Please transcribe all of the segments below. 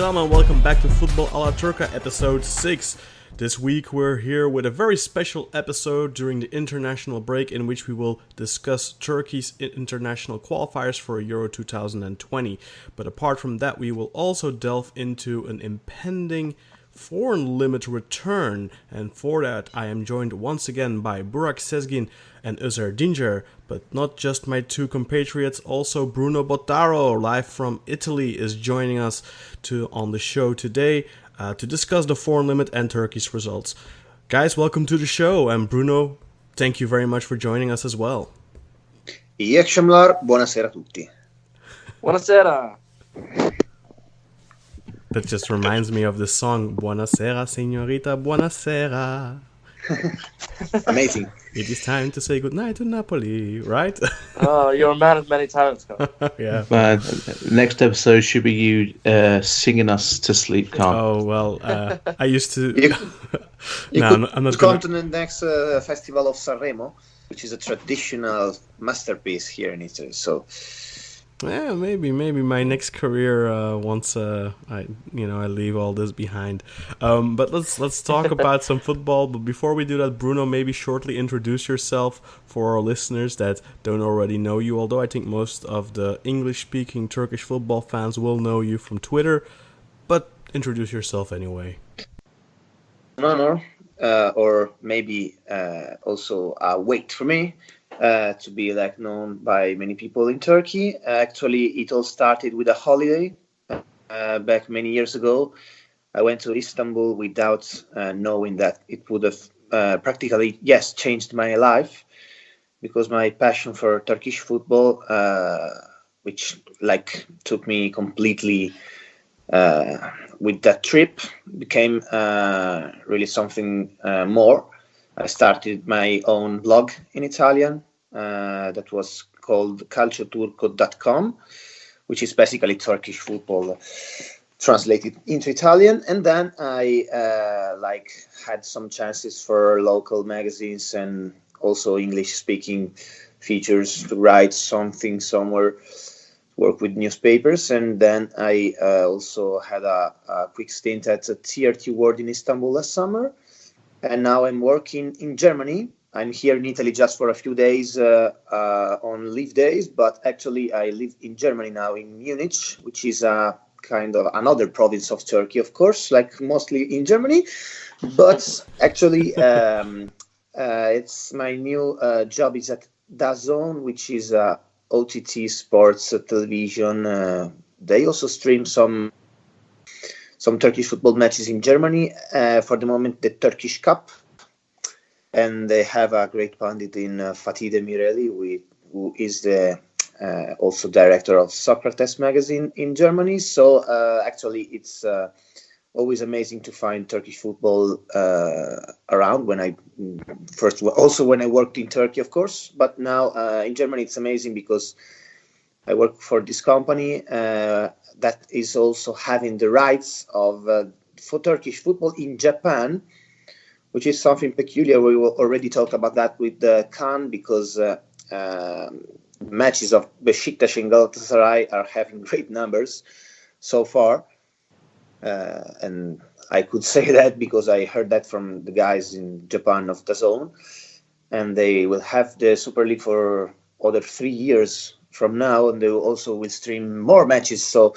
gentlemen, welcome back to Football a la Turca episode 6. This week we're here with a very special episode during the international break in which we will discuss Turkey's international qualifiers for Euro 2020. But apart from that, we will also delve into an impending foreign limit return, and for that I am joined once again by Burak and Özer, but not just my two compatriots, also Bruno Bottaro, live from Italy, is joining us on the show today to discuss the foreign limit and Turkey's results. Guys, welcome to the show, and Bruno, thank you very much for joining us as well. İyi akşamlar, buonasera tutti. Buonasera. That just reminds me of the song Buonasera, Signorita, Buonasera. Amazing. It is time to say goodnight to Napoli, right? Oh, you're a man of many talents, Kaan. Yeah. Next episode should be you singing us to sleep, Kaan. Oh, well, I used to... I'm not going to the next festival of Sanremo, which is a traditional masterpiece here in Italy, so... Yeah, maybe my next career once I leave all this behind. But let's talk about some football. But before we do that, Bruno, maybe shortly introduce yourself for our listeners that don't already know you. Although I think most of the English-speaking Turkish football fans will know you from Twitter, but introduce yourself anyway. No, or maybe also a wait for me. To be known by many people in Turkey. Actually, it all started with a holiday back many years ago. I went to Istanbul without knowing that it would have practically, changed my life, because my passion for Turkish football, which took me completely with that trip, became really something more. I started my own blog in Italian that was called calcioturco.com, which is basically Turkish football translated into Italian. And then I had some chances for local magazines and also English-speaking features to write something somewhere, work with newspapers. And then I also had a quick stint at TRT World in Istanbul last summer. And now I'm working in Germany. I'm here in Italy just for a few days on leave days, but actually I live in Germany now, in Munich, which is a kind of another province of Turkey, of course, like mostly in Germany. But actually, it's my new job is at DAZN, which is OTT sports television. They also stream some Turkish football matches in Germany. For the moment, the Turkish Cup. And they have a great pundit in Fatih Demireli, who is the also director of Socrates magazine in Germany. So actually, it's always amazing to find Turkish football around. When I worked in Turkey, of course. But now in Germany, it's amazing because I work for this company that is also having the rights of for Turkish football in Japan, which is something peculiar. We will already talk about that with Kaan, because matches of Beşiktaş and Galatasaray are having great numbers so far. And I could say that because I heard that from the guys in Japan of DAZN. And they will have the Super League for other 3 years from now, and they also will stream more matches. So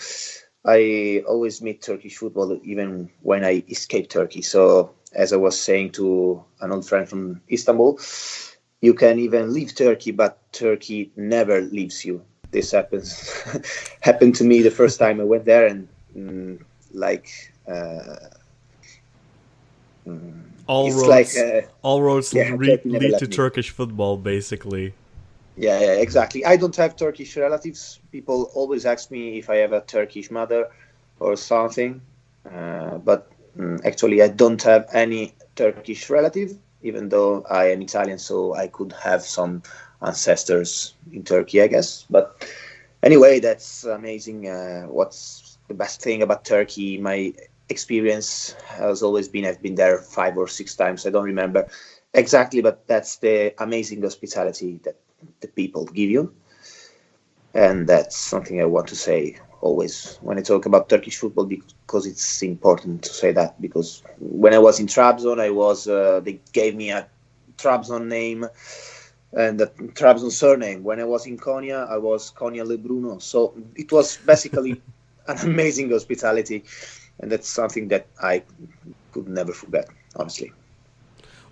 I always meet Turkish football even when I escape Turkey. So as I was saying to an old friend from Istanbul, you can even leave Turkey, but Turkey never leaves you. This happened to me the first time I went there, and all roads lead to Turkish football, basically. Yeah, exactly. I don't have Turkish relatives. People always ask me if I have a Turkish mother or something, but actually I don't have any Turkish relative, even though I am Italian, so I could have some ancestors in Turkey, I guess. But anyway, that's amazing. What's the best thing about Turkey? My experience has always been, I've been there 5 or 6 times, I don't remember exactly, but that's the amazing hospitality that the people give you. And that's something I want to say always when I talk about Turkish football, because it's important to say that. Because when I was in Trabzon, they gave me a Trabzon name and a Trabzon surname. When I was in Konya, I was Konya Le Bruno. So it was basically an amazing hospitality, and that's something that I could never forget, honestly.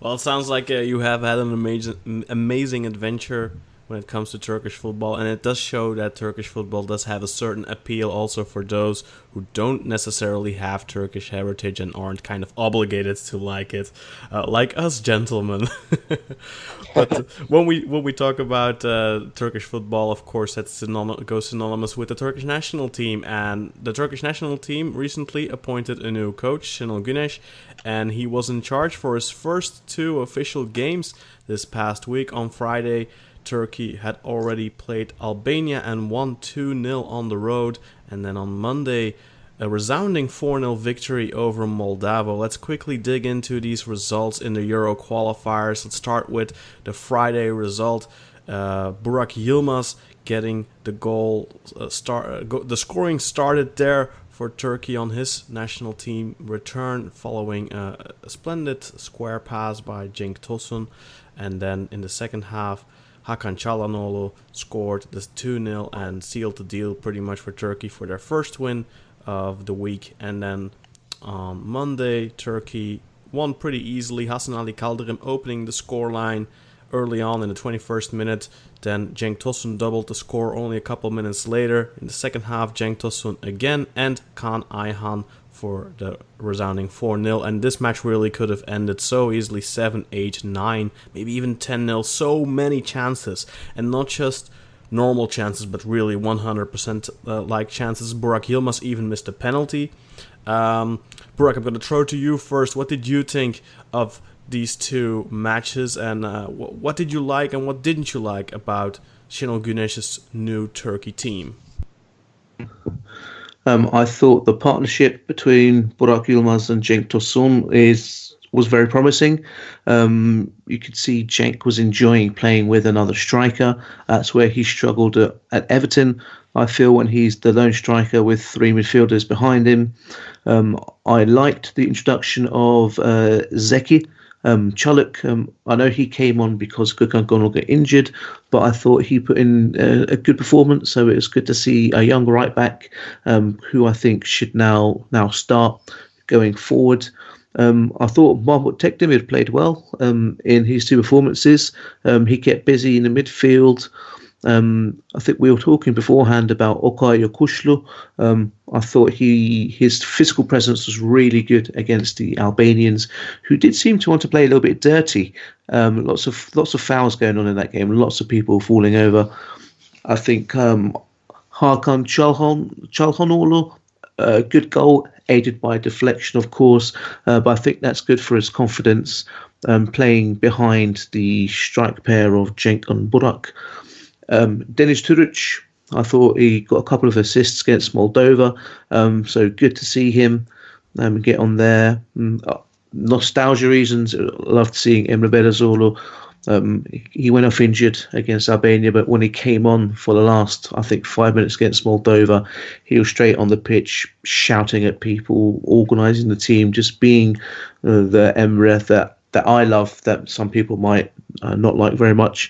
Well, it sounds like you have had an amazing adventure when it comes to Turkish football, and it does show that Turkish football does have a certain appeal also for those who don't necessarily have Turkish heritage and aren't kind of obligated to like it, like us gentlemen. But when we talk about Turkish football, of course, that goes synonymous with the Turkish national team, and the Turkish national team recently appointed a new coach, Şenol Güneş, and he was in charge for his first 2 official games this past week. On Friday, Turkey had already played Albania and won 2-0 on the road. And then on Monday, a resounding 4-0 victory over Moldova. Let's quickly dig into these results in the Euro qualifiers. Let's start with the Friday result. Burak Yilmaz getting the goal. The scoring started there for Turkey on his national team return following a splendid square pass by Cenk Tosun. And then in the second half, Hakan Çalhanoğlu scored this 2-0 and sealed the deal pretty much for Turkey for their first win of the week. And then on Monday, Turkey won pretty easily. Hasan Ali Kaldırım opening the scoreline early on in the 21st minute. Then Cenk Tosun doubled the score only a couple minutes later. In the second half, Cenk Tosun again and Kaan Ayhan for the resounding 4-0. And this match really could have ended so easily 7, 8, 9, maybe even 10-0. So many chances. And not just normal chances, but really 100% like chances. Burak Yilmaz even missed a penalty. Burak, I'm going to throw to you first. What did you think of these 2 matches, and what did you like and what didn't you like about Şenol Güneş's new Turkey team? I thought the partnership between Burak Yilmaz and Cenk Tosun was very promising. You could see Cenk was enjoying playing with another striker. That's where he struggled at Everton, I feel, when he's the lone striker with 3 midfielders behind him. I liked the introduction of Zeki Çalık. I know he came on because Gökhan Gönül got injured, but I thought he put in a good performance. So it was good to see a young right back who I think should now start going forward. I thought Mahmut Tekdemir played well in his 2 performances. He kept busy in the midfield. I think we were talking beforehand about Okay Yokuşlu. I thought his physical presence was really good against the Albanians, who did seem to want to play a little bit dirty. Lots of fouls going on in that game, lots of people falling over. I think Hakan Çalhanoğlu, good goal, aided by deflection, of course, but I think that's good for his confidence, playing behind the strike pair of Cenk and Burak. Deniz Türüç, I thought he got a couple of assists against Moldova, so good to see him get on there. Nostalgia reasons, loved seeing Emre Belözoğlu. He went off injured against Albania, but when he came on for the last, I think, 5 minutes against Moldova, he was straight on the pitch, shouting at people, organising the team, just being the Emre that I love, that some people might not like very much.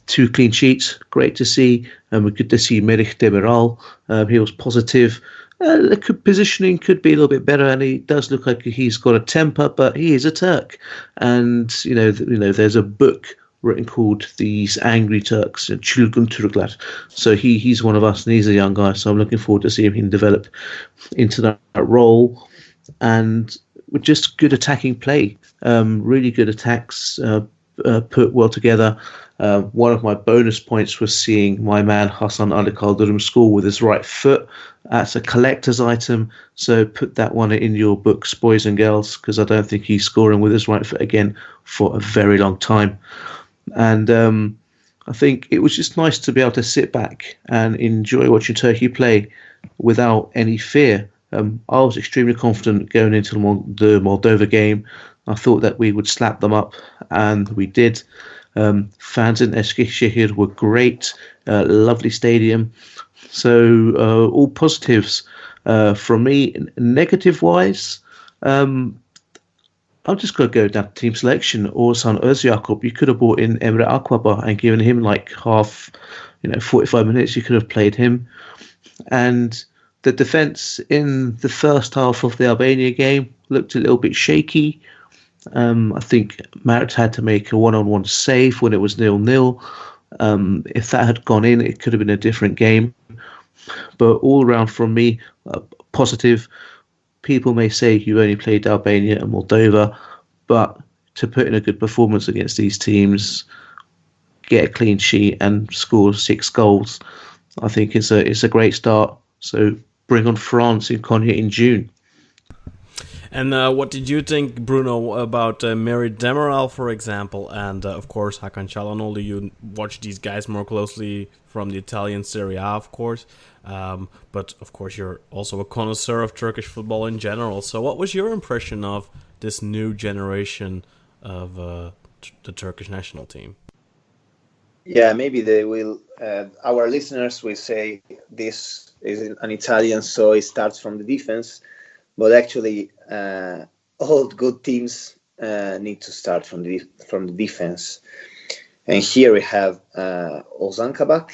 2 clean sheets, great to see. Good to see Merih Demiral. He was positive. The positioning could be a little bit better, and he does look like he's got a temper, but he is a Turk. And you know, there's a book written called These Angry Turks, Çılgın Türkler. So he's one of us, and he's a young guy. So I'm looking forward to seeing him develop into that role. And with just good attacking play, really good attacks, put well together. One of my bonus points was seeing my man Hasan Ali Kaldırım score with his right foot. That's a collector's item, so put that one in your books, boys and girls, because I don't think he's scoring with his right foot again for a very long time. And I think it was just nice to be able to sit back and enjoy watching Turkey play without any fear. I was extremely confident going into the Moldova game. I thought that we would slap them up, and we did. Fans in Eskişehir were great, lovely stadium. So all positives from me. Negative-wise, I'm just going to go down to team selection. Oğuzhan Özyakup, you could have brought in Emre Akbaba and given him like half, 45 minutes. You could have played him. And the defence in the first half of the Albania game looked a little bit shaky. I think Marit had to make a one-on-one save when it was 0-0. If that had gone in, it could have been a different game. But all around from me, positive. People may say you only played Albania and Moldova, but to put in a good performance against these teams, get a clean sheet and score 6 goals, I think it's a great start. So bring on France in Konya in June. And what did you think, Bruno, about Mary Demiral, for example, and of course Hakan Çalhanoğlu? You watch these guys more closely from the Italian Serie A, of course, but of course you're also a connoisseur of Turkish football in general. So what was your impression of this new generation of the Turkish national team? Yeah, maybe they will. Our listeners will say this is an Italian, so it starts from the defense. But actually, all good teams need to start from the defense. And here we have Ozan Kabak,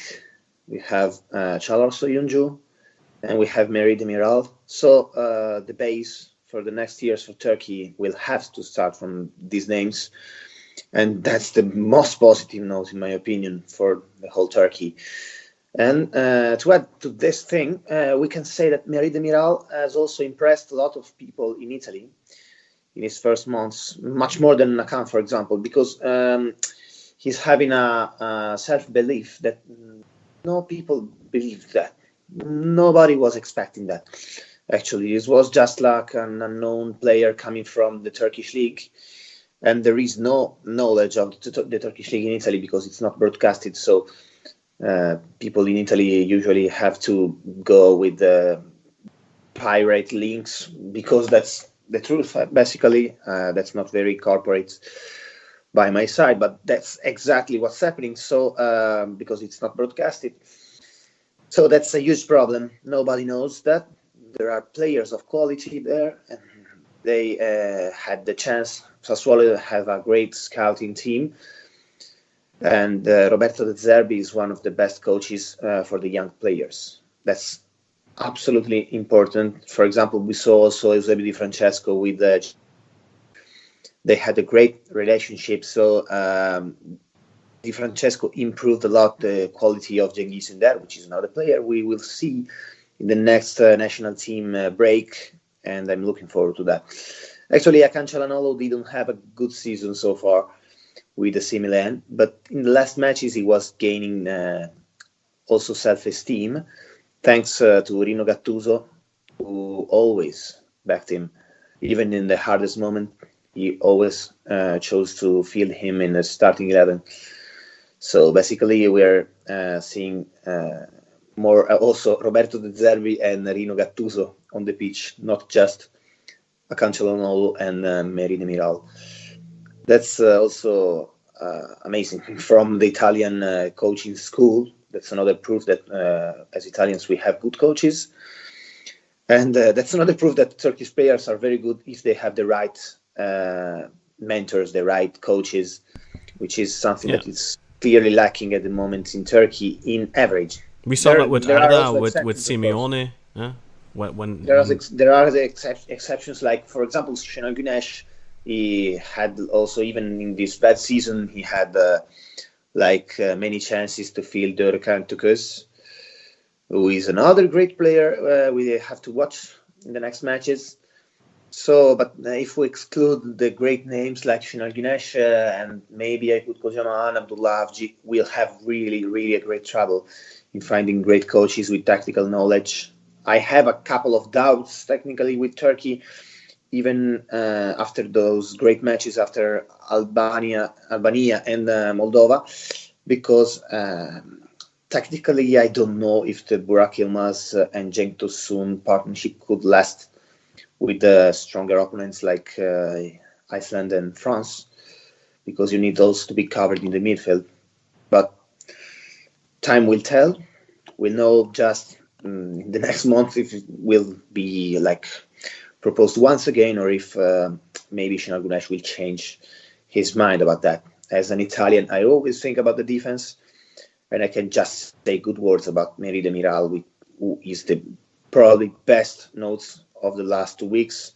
we have Çalhanoğlu Soyuncu, and we have Mary Demiral. So the base for the next years for Turkey will have to start from these names. And that's the most positive note, in my opinion, for the whole Turkey. And to add to this thing, we can say that Mary Demiral has also impressed a lot of people in Italy in his first months, much more than Nakan, for example, because he's having a self-belief that no people believed that. Nobody was expecting that. Actually, it was just like an unknown player coming from the Turkish league. And there is no knowledge of the Turkish league in Italy because it's not broadcasted. So people in Italy usually have to go with the pirate links because that's the truth. Basically, that's not very corporate by my side, but that's exactly what's happening. So because it's not broadcasted, so that's a huge problem. Nobody knows that there are players of quality there, and they had the chance. Sassuolo have a great scouting team. And Roberto De Zerbi is one of the best coaches for the young players. That's absolutely important. For example, we saw also Eusebio Di Francesco with they had a great relationship. So Di Francesco improved a lot the quality of Cengiz Ünder, which is another player we will see in the next national team break. And I'm looking forward to that. Actually, Hakan Çalhanoğlu didn't have a good season so far with the AC Milan, but in the last matches he was gaining also self-esteem thanks to Rino Gattuso, who always backed him. Even in the hardest moment, he always chose to field him in the starting 11. So basically we're seeing more also Roberto De Zerbi and Rino Gattuso on the pitch, not just Hakan Çalhanoğlu and Mary Demiral. That's also amazing from the Italian coaching school. That's another proof that as Italians we have good coaches. And that's another proof that Turkish players are very good if they have the right mentors, the right coaches, which is something that is clearly lacking at the moment in Turkey in average. We saw that with Arda, with Simeone. Yeah? There are the exceptions, like, for example, Şenol Güneş. He had also, even in this bad season, he had many chances to field Turca and Özer, who is another great player we have to watch in the next matches. So, but if we exclude the great names like Şenol Güneş and maybe Aykut Kocaman, Abdullah Avcı, we'll have really, really a great trouble in finding great coaches with tactical knowledge. I have a couple of doubts technically with Turkey, even after those great matches after Albania and Moldova, because technically I don't know if the Burak Yılmaz and Cenk Tosun partnership could last with the stronger opponents like Iceland and France, because you need those to be covered in the midfield. But time will tell. We'll know just the next month if it will be like proposed once again, or if maybe Şenol Güneş will change his mind about that. As an Italian, I always think about the defense, and I can just say good words about Merih Demiral, who is the probably best notes of the last 2 weeks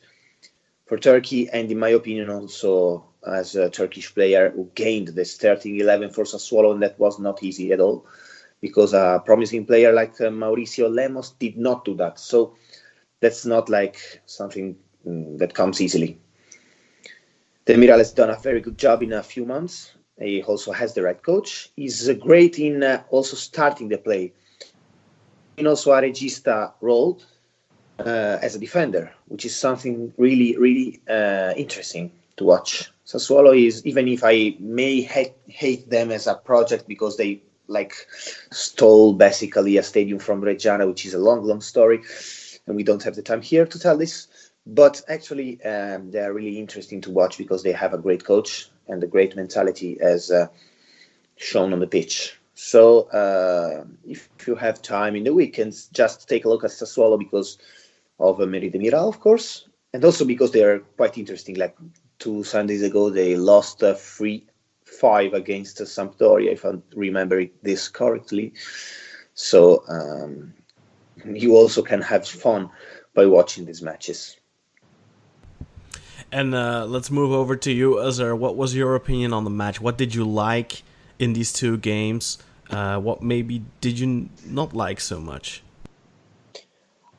for Turkey, and in my opinion also as a Turkish player who gained the starting 11 for Sassuolo, and that was not easy at all, because a promising player like Mauricio Lemos did not do that. So that's not like something that comes easily. Demiral has done a very good job in a few months. He also has the right coach. He's great in also starting the play. And also a regista role as a defender, which is something really, really interesting to watch. Sassuolo is, even if I may hate them as a project because they like stole basically a stadium from Reggiana, which is a long story, and we don't have the time here to tell this. But actually, they are really interesting to watch because they have a great coach and a great mentality as shown on the pitch. So if you have time in the weekends, just take a look at Sassuolo because of Merih Demiral, of course, and also because they are quite interesting. Like 2 Sundays ago, they lost 3-5 against Sampdoria, if I remember this correctly. So you also can have fun by watching these matches. And let's move over to you, Özer. What was your opinion on the match? What did you like in these 2 games? What maybe did you not like so much?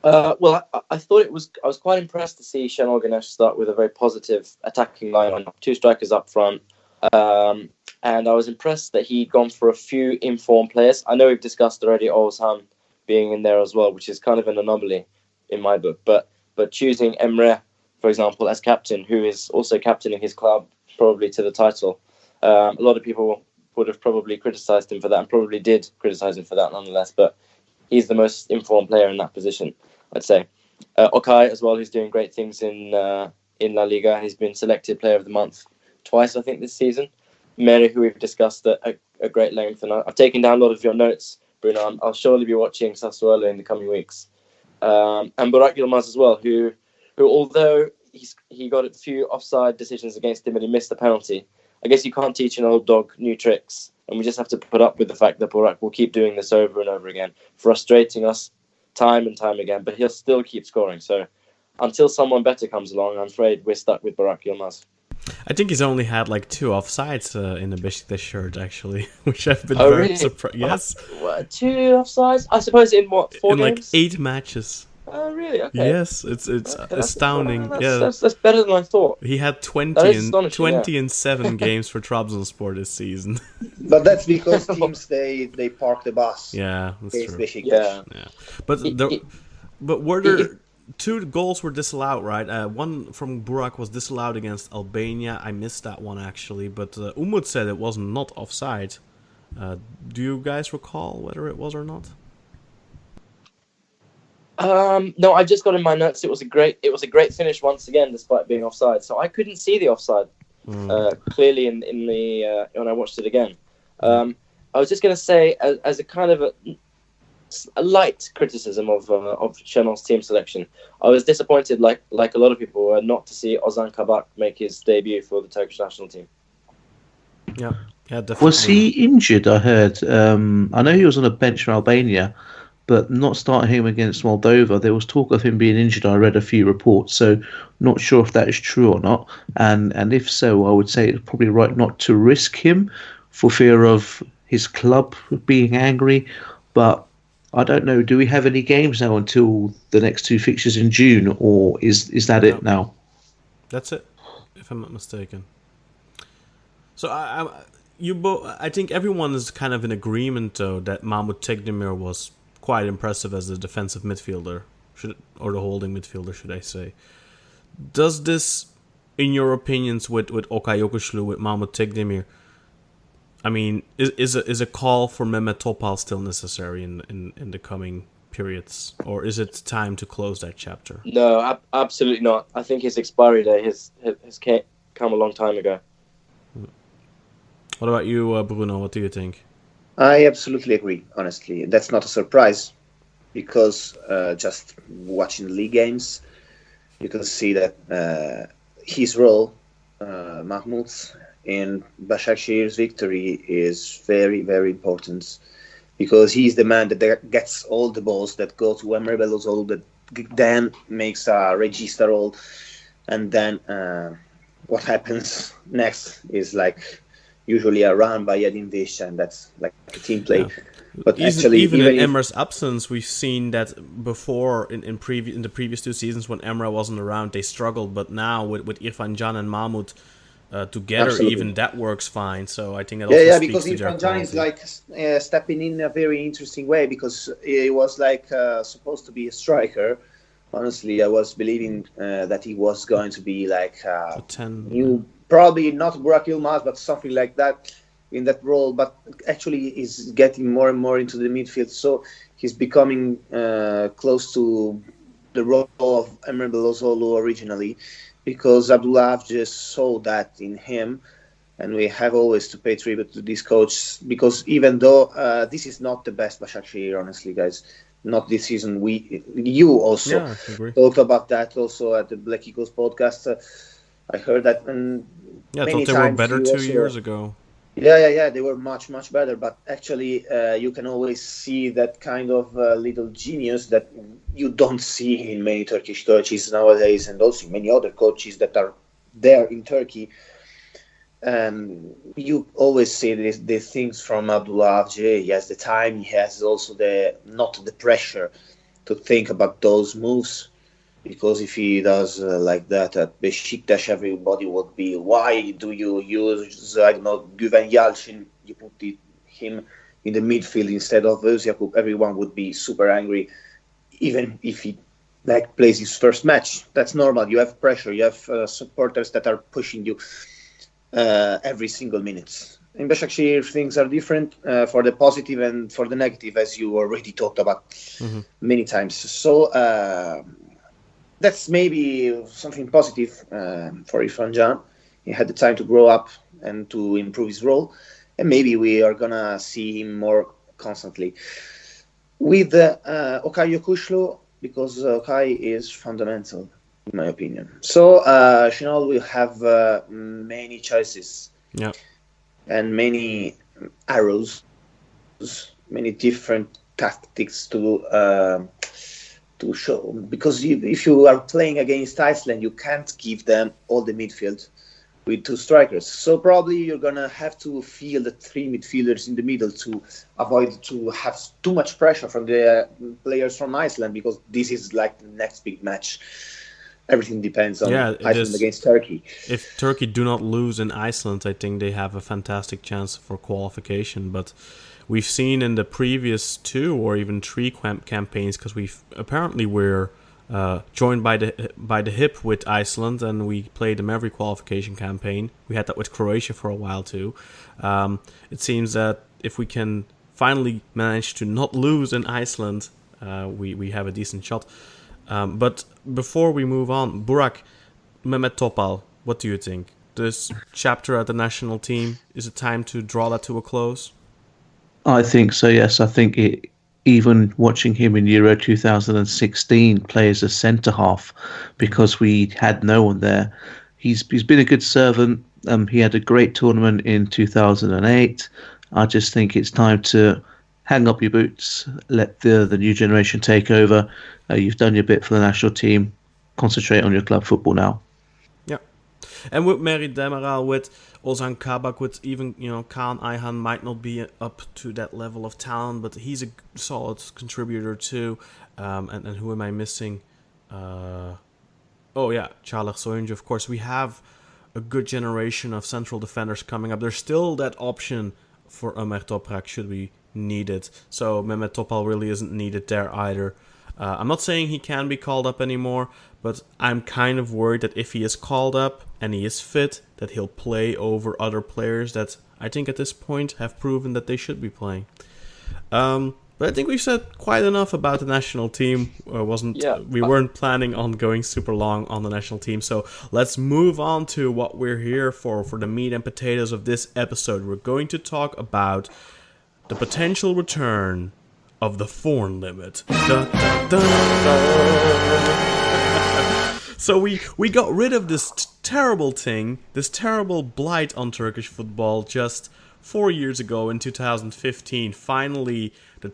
Well, I thought I was quite impressed to see Şenol Güneş start with a very positive attacking line, 2 strikers up front. And I was impressed that he'd gone for a few informed players. I know we've discussed already Oğuzhan being in there as well, which is kind of an anomaly in my book. But choosing Emre, for example, as captain, who is also captaining his club probably to the title, a lot of people would have probably criticised him for that, and probably did criticise him for that nonetheless. But he's the most informed player in that position, I'd say. Okay as well, who's doing great things in La Liga. He's been selected Player of the Month twice, I think, this season. Merih, who we've discussed at a great length, and I've taken down a lot of your notes, Bruno. I'll surely be watching Sassuolo in the coming weeks. And Burak Yılmaz as well, who although he got a few offside decisions against him and he missed the penalty, I guess you can't teach an old dog new tricks, and we just have to put up with the fact that Burak will keep doing this over and over again, frustrating us time and time again, but he'll still keep scoring. So until someone better comes along, I'm afraid we're stuck with Burak Yılmaz. I think he's only had like 2 offsides in the Beşiktaş shirt, actually, which I've been very really surprised. Yes. 2 offsides? I suppose in what, 4 in games? Like 8 matches. Oh, really? Okay. Yes, it's okay, astounding. That's better than I thought. He had 20 and 7 games for Trabzonspor this season. But that's because teams they park the bus. Yeah, that's true. Yeah. But were there 2 goals were disallowed, right? One from Burak was disallowed against Albania. I missed that one actually, but Umut said it was not offside. Do you guys recall whether it was or not? No, I just got in my notes. It was a great finish once again, despite being offside. So I couldn't see the offside clearly in the when I watched it again. I was just going to say, as a kind of a light criticism of Şenol's team selection, I was disappointed, like a lot of people were, not to see Ozan Kabak make his debut for the Turkish national team. Yeah, definitely. Was he injured? I heard. I know he was on a bench for Albania, but not starting him against Moldova. There was talk of him being injured. I read a few reports, so not sure if that is true or not. And if so, I would say it's probably right not to risk him for fear of his club being angry. But I don't know. Do we have any games now until the next 2 fixtures in June, or is that it now? That's it, if I'm not mistaken. So I think everyone is kind of in agreement, though, that Mahmut Tekdemir was quite impressive as a defensive midfielder, or the holding midfielder, should I say. Does this, in your opinions, with Okay Yokuşlu, with Mahmut Tekdemir, I mean, is a call for Mehmet Topal still necessary in the coming periods, or is it time to close that chapter? No, absolutely not. I think his expiry day has come a long time ago. What about you, Bruno? What do you think? I absolutely agree, honestly. That's not a surprise because just watching the league games, you can see that his role, Mahmoud's, in Başakşehir's victory is very, very important because he's the man that gets all the balls that go to Emre Belözoğlu, that then makes a register all, and then what happens next is like usually a run by Yardimci, and that's like a team play. Yeah. But even in Emre's absence, we've seen that before in the previous 2 seasons when Emre wasn't around, they struggled. But now with Irfan Can and Mahmoud together, Absolutely. Even that works fine. So I think it also speaks because to Irfan Can is like stepping in a very interesting way because he was like supposed to be a striker. Honestly, I was believing that he was going to be like a 10, probably not Burak Yılmaz, but something like that in that role. But actually, he's getting more and more into the midfield, so he's becoming close to the role of Emre Belözoğlu originally, because Abdullah just saw that in him, and we have always to pay tribute to this coach because even though this is not the best Başakşehir, honestly, guys. Not this season. You also talked about that also at the Black Eagles podcast. I heard that. And I thought they were better 2 years ago. Yeah. They were much better. But actually, you can always see that kind of little genius that you don't see in many Turkish coaches nowadays, and also many other coaches that are there in Turkey. You always see these things from Abdullah Avcı. He has the time. He has also not the pressure to think about those moves. Because if he does like that at Beşiktaş, everybody would be, why do you use, I don't know, Güven Yalçın? You put him in the midfield instead of Özyakup. Everyone would be super angry, even if he plays his first match. That's normal. You have pressure. You have supporters that are pushing you every single minute. In Başakşehir, things are different for the positive and for the negative, as you already talked about many times. So that's maybe something positive for Irfan Can. He had the time to grow up and to improve his role, and maybe we are gonna see him more constantly. With Okay Yokuşlu, because Okay is fundamental, in my opinion. So Şenol will have many choices, and many arrows, many different tactics to show. Because if you are playing against Iceland, you can't give them all the midfield with 2 strikers. So probably you're gonna have to field the 3 midfielders in the middle to avoid to have too much pressure from the players from Iceland, because this is like the next big match. Everything depends on Iceland against Turkey. If Turkey do not lose in Iceland, I think they have a fantastic chance for qualification. But we've seen in the previous 2 or even 3 campaigns, because we're joined by the hip with Iceland, and we played them every qualification campaign. We had that with Croatia for a while too. It seems that if we can finally manage to not lose in Iceland, we have a decent shot. But before we move on, Burak, Mehmet Topal, what do you think? This chapter at the national team, is it time to draw that to a close? I think so, yes. I think even watching him in Euro 2016 play as a centre-half, because we had no one there. He's been a good servant. He had a great tournament in 2008. I just think it's time to hang up your boots, let the new generation take over. You've done your bit for the national team. Concentrate on your club football now. Yeah. And with Merih Demiral, with Ozan Kabak, with even, Kaan Ayhan might not be up to that level of talent, but he's a solid contributor too. And who am I missing? Çağlar Soyuncu, of course. We have a good generation of central defenders coming up. There's still that option for Ömer Toprak should we need it. So Mehmet Topal really isn't needed there either. I'm not saying he can be called up anymore, but I'm kind of worried that if he is called up and he is fit, that he'll play over other players that I think at this point have proven that they should be playing. But But I think we've said quite enough about the national team. We weren't planning on going super long on the national team, so let's move on to what we're here for the meat and potatoes of this episode. We're going to talk about the potential return of the foreign limit. Dun, dun, dun. So we got rid of this terrible thing, this terrible blight on Turkish football just 4 years ago in 2015. Finally, the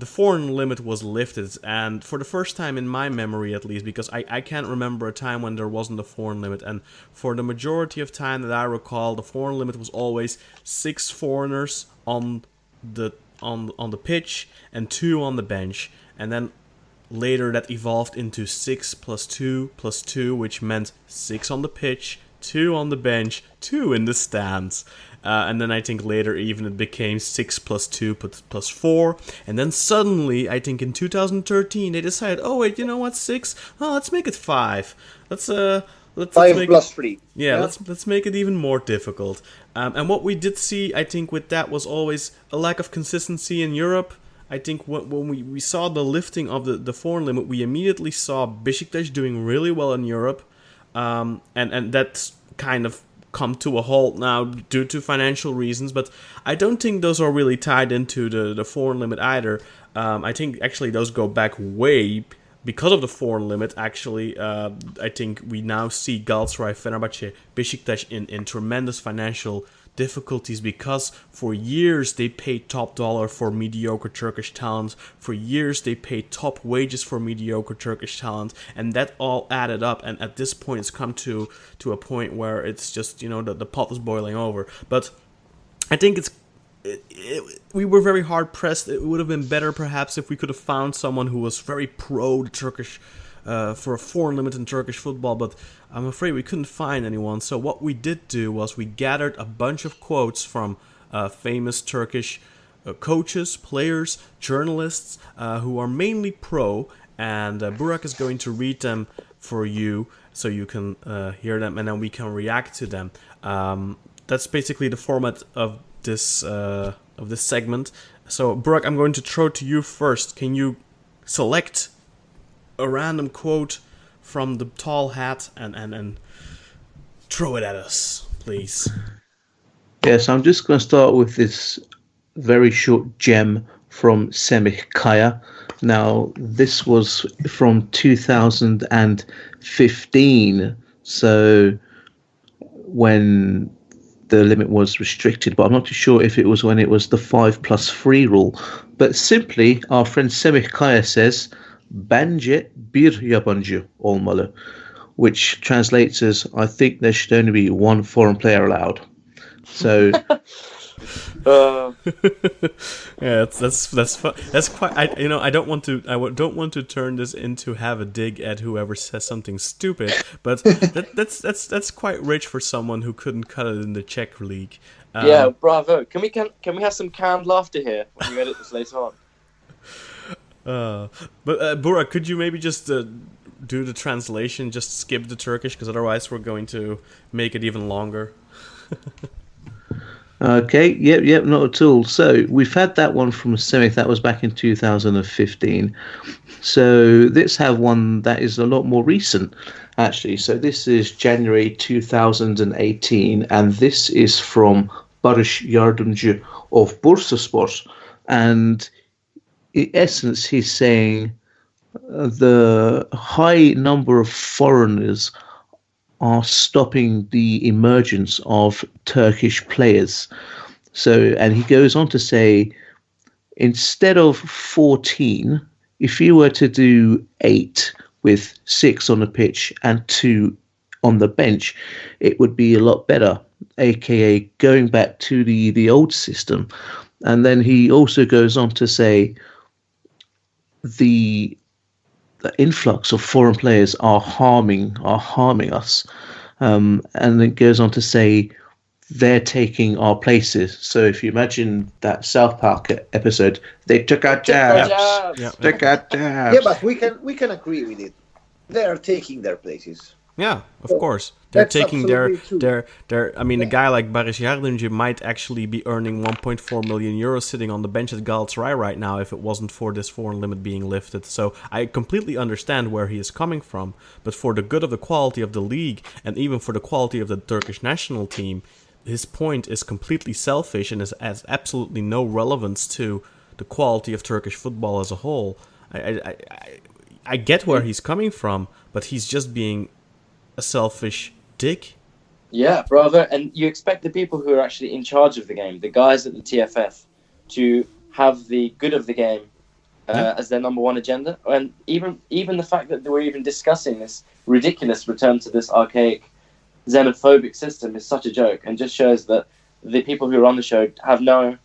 foreign limit was lifted, and for the first time in my memory at least, because I can't remember a time when there wasn't a foreign limit, and for the majority of time that I recall, the foreign limit was always 6 foreigners on the pitch and 2 on the bench, and then later that evolved into 6 plus 2 plus 2, which meant 6 on the pitch, 2 on the bench, 2 in the stands. And then I think later even it became 6 plus 2 plus 4. And then suddenly, I think in 2013, they decided, oh wait, you know what, 6? Oh, let's make it 5. Let's 5 make plus it, 3. Yeah, let's make it even more difficult. And what we did see, I think, with that was always a lack of consistency in Europe. I think when we saw the lifting of the foreign limit, we immediately saw Beşiktaş doing really well in Europe. And that's kind of come to a halt now due to financial reasons, but I don't think those are really tied into the foreign limit either. I think actually those go back way because of the foreign limit. Actually, I think we now see Galatasaray, Fenerbahçe, Beşiktaş in tremendous financial difficulties because for years they paid top dollar for mediocre Turkish talent. For years they paid top wages for mediocre Turkish talent, and that all added up, and at this point it's come to a point where it's just, the pot is boiling over. But I think we were very hard pressed. It would have been better perhaps if we could have found someone who was very pro the Turkish for a foreign limit in Turkish football, but I'm afraid we couldn't find anyone. So what we did do was we gathered a bunch of quotes from famous Turkish coaches, players, journalists who are mainly pro, and Burak is going to read them for you so you can hear them, and then we can react to them. That's basically the format of this segment. So Burak, I'm going to throw to you first. Can you select a random quote from the tall hat and throw it at us, please? Yes, I'm just going to start with this very short gem from Semih Kaya. Now, this was from 2015, so when the limit was restricted, but I'm not too sure if it was when it was the 5 plus 3 rule. But simply, our friend Semih Kaya says, "Bence bir yabancı olmalı," which translates as, "I think there should only be one foreign player allowed." So, yeah, that's fun. That's quite. I don't want to turn this into have a dig at whoever says something stupid, but that's quite rich for someone who couldn't cut it in the Czech league. Yeah, bravo. Can we have some canned laughter here when we edit this later on? But Burak, could you maybe just do the translation, just skip the Turkish, because otherwise we're going to make it even longer. Okay, yep, not at all. So we've had that one from Semih, that was back in 2015. So let's have one that is a lot more recent, actually. So this is January 2018, and this is from Baris Yardimci of Bursaspor. And in essence, he's saying the high number of foreigners are stopping the emergence of Turkish players. So, and he goes on to say, instead of 14, if you were to do 8 with 6 on the pitch and 2 on the bench, it would be a lot better, aka going back to the old system. And then he also goes on to say the influx of foreign players are harming us, and it goes on to say they're taking our places. So if you imagine that South Park episode, they took our jabs. Yeah, took our jabs. Yeah, but we can agree with it. They are taking their places. Yeah, of So course. They're that's taking absolutely true. I mean, a guy like Baris Yardimci might actually be earning 1.4 million euros sitting on the bench at Galatasaray right now if it wasn't for this foreign limit being lifted. So I completely understand where he is coming from, but for the good of the quality of the league and even for the quality of the Turkish national team, his point is completely selfish and has absolutely no relevance to the quality of Turkish football as a whole. I get where he's coming from, but he's just being a selfish dick. Yeah, brother. And you expect the people who are actually in charge of the game, the guys at the TFF, to have the good of the game as their number one agenda. And even the fact that we're even discussing this ridiculous return to this archaic xenophobic system is such a joke, and just shows that the people who run the show have no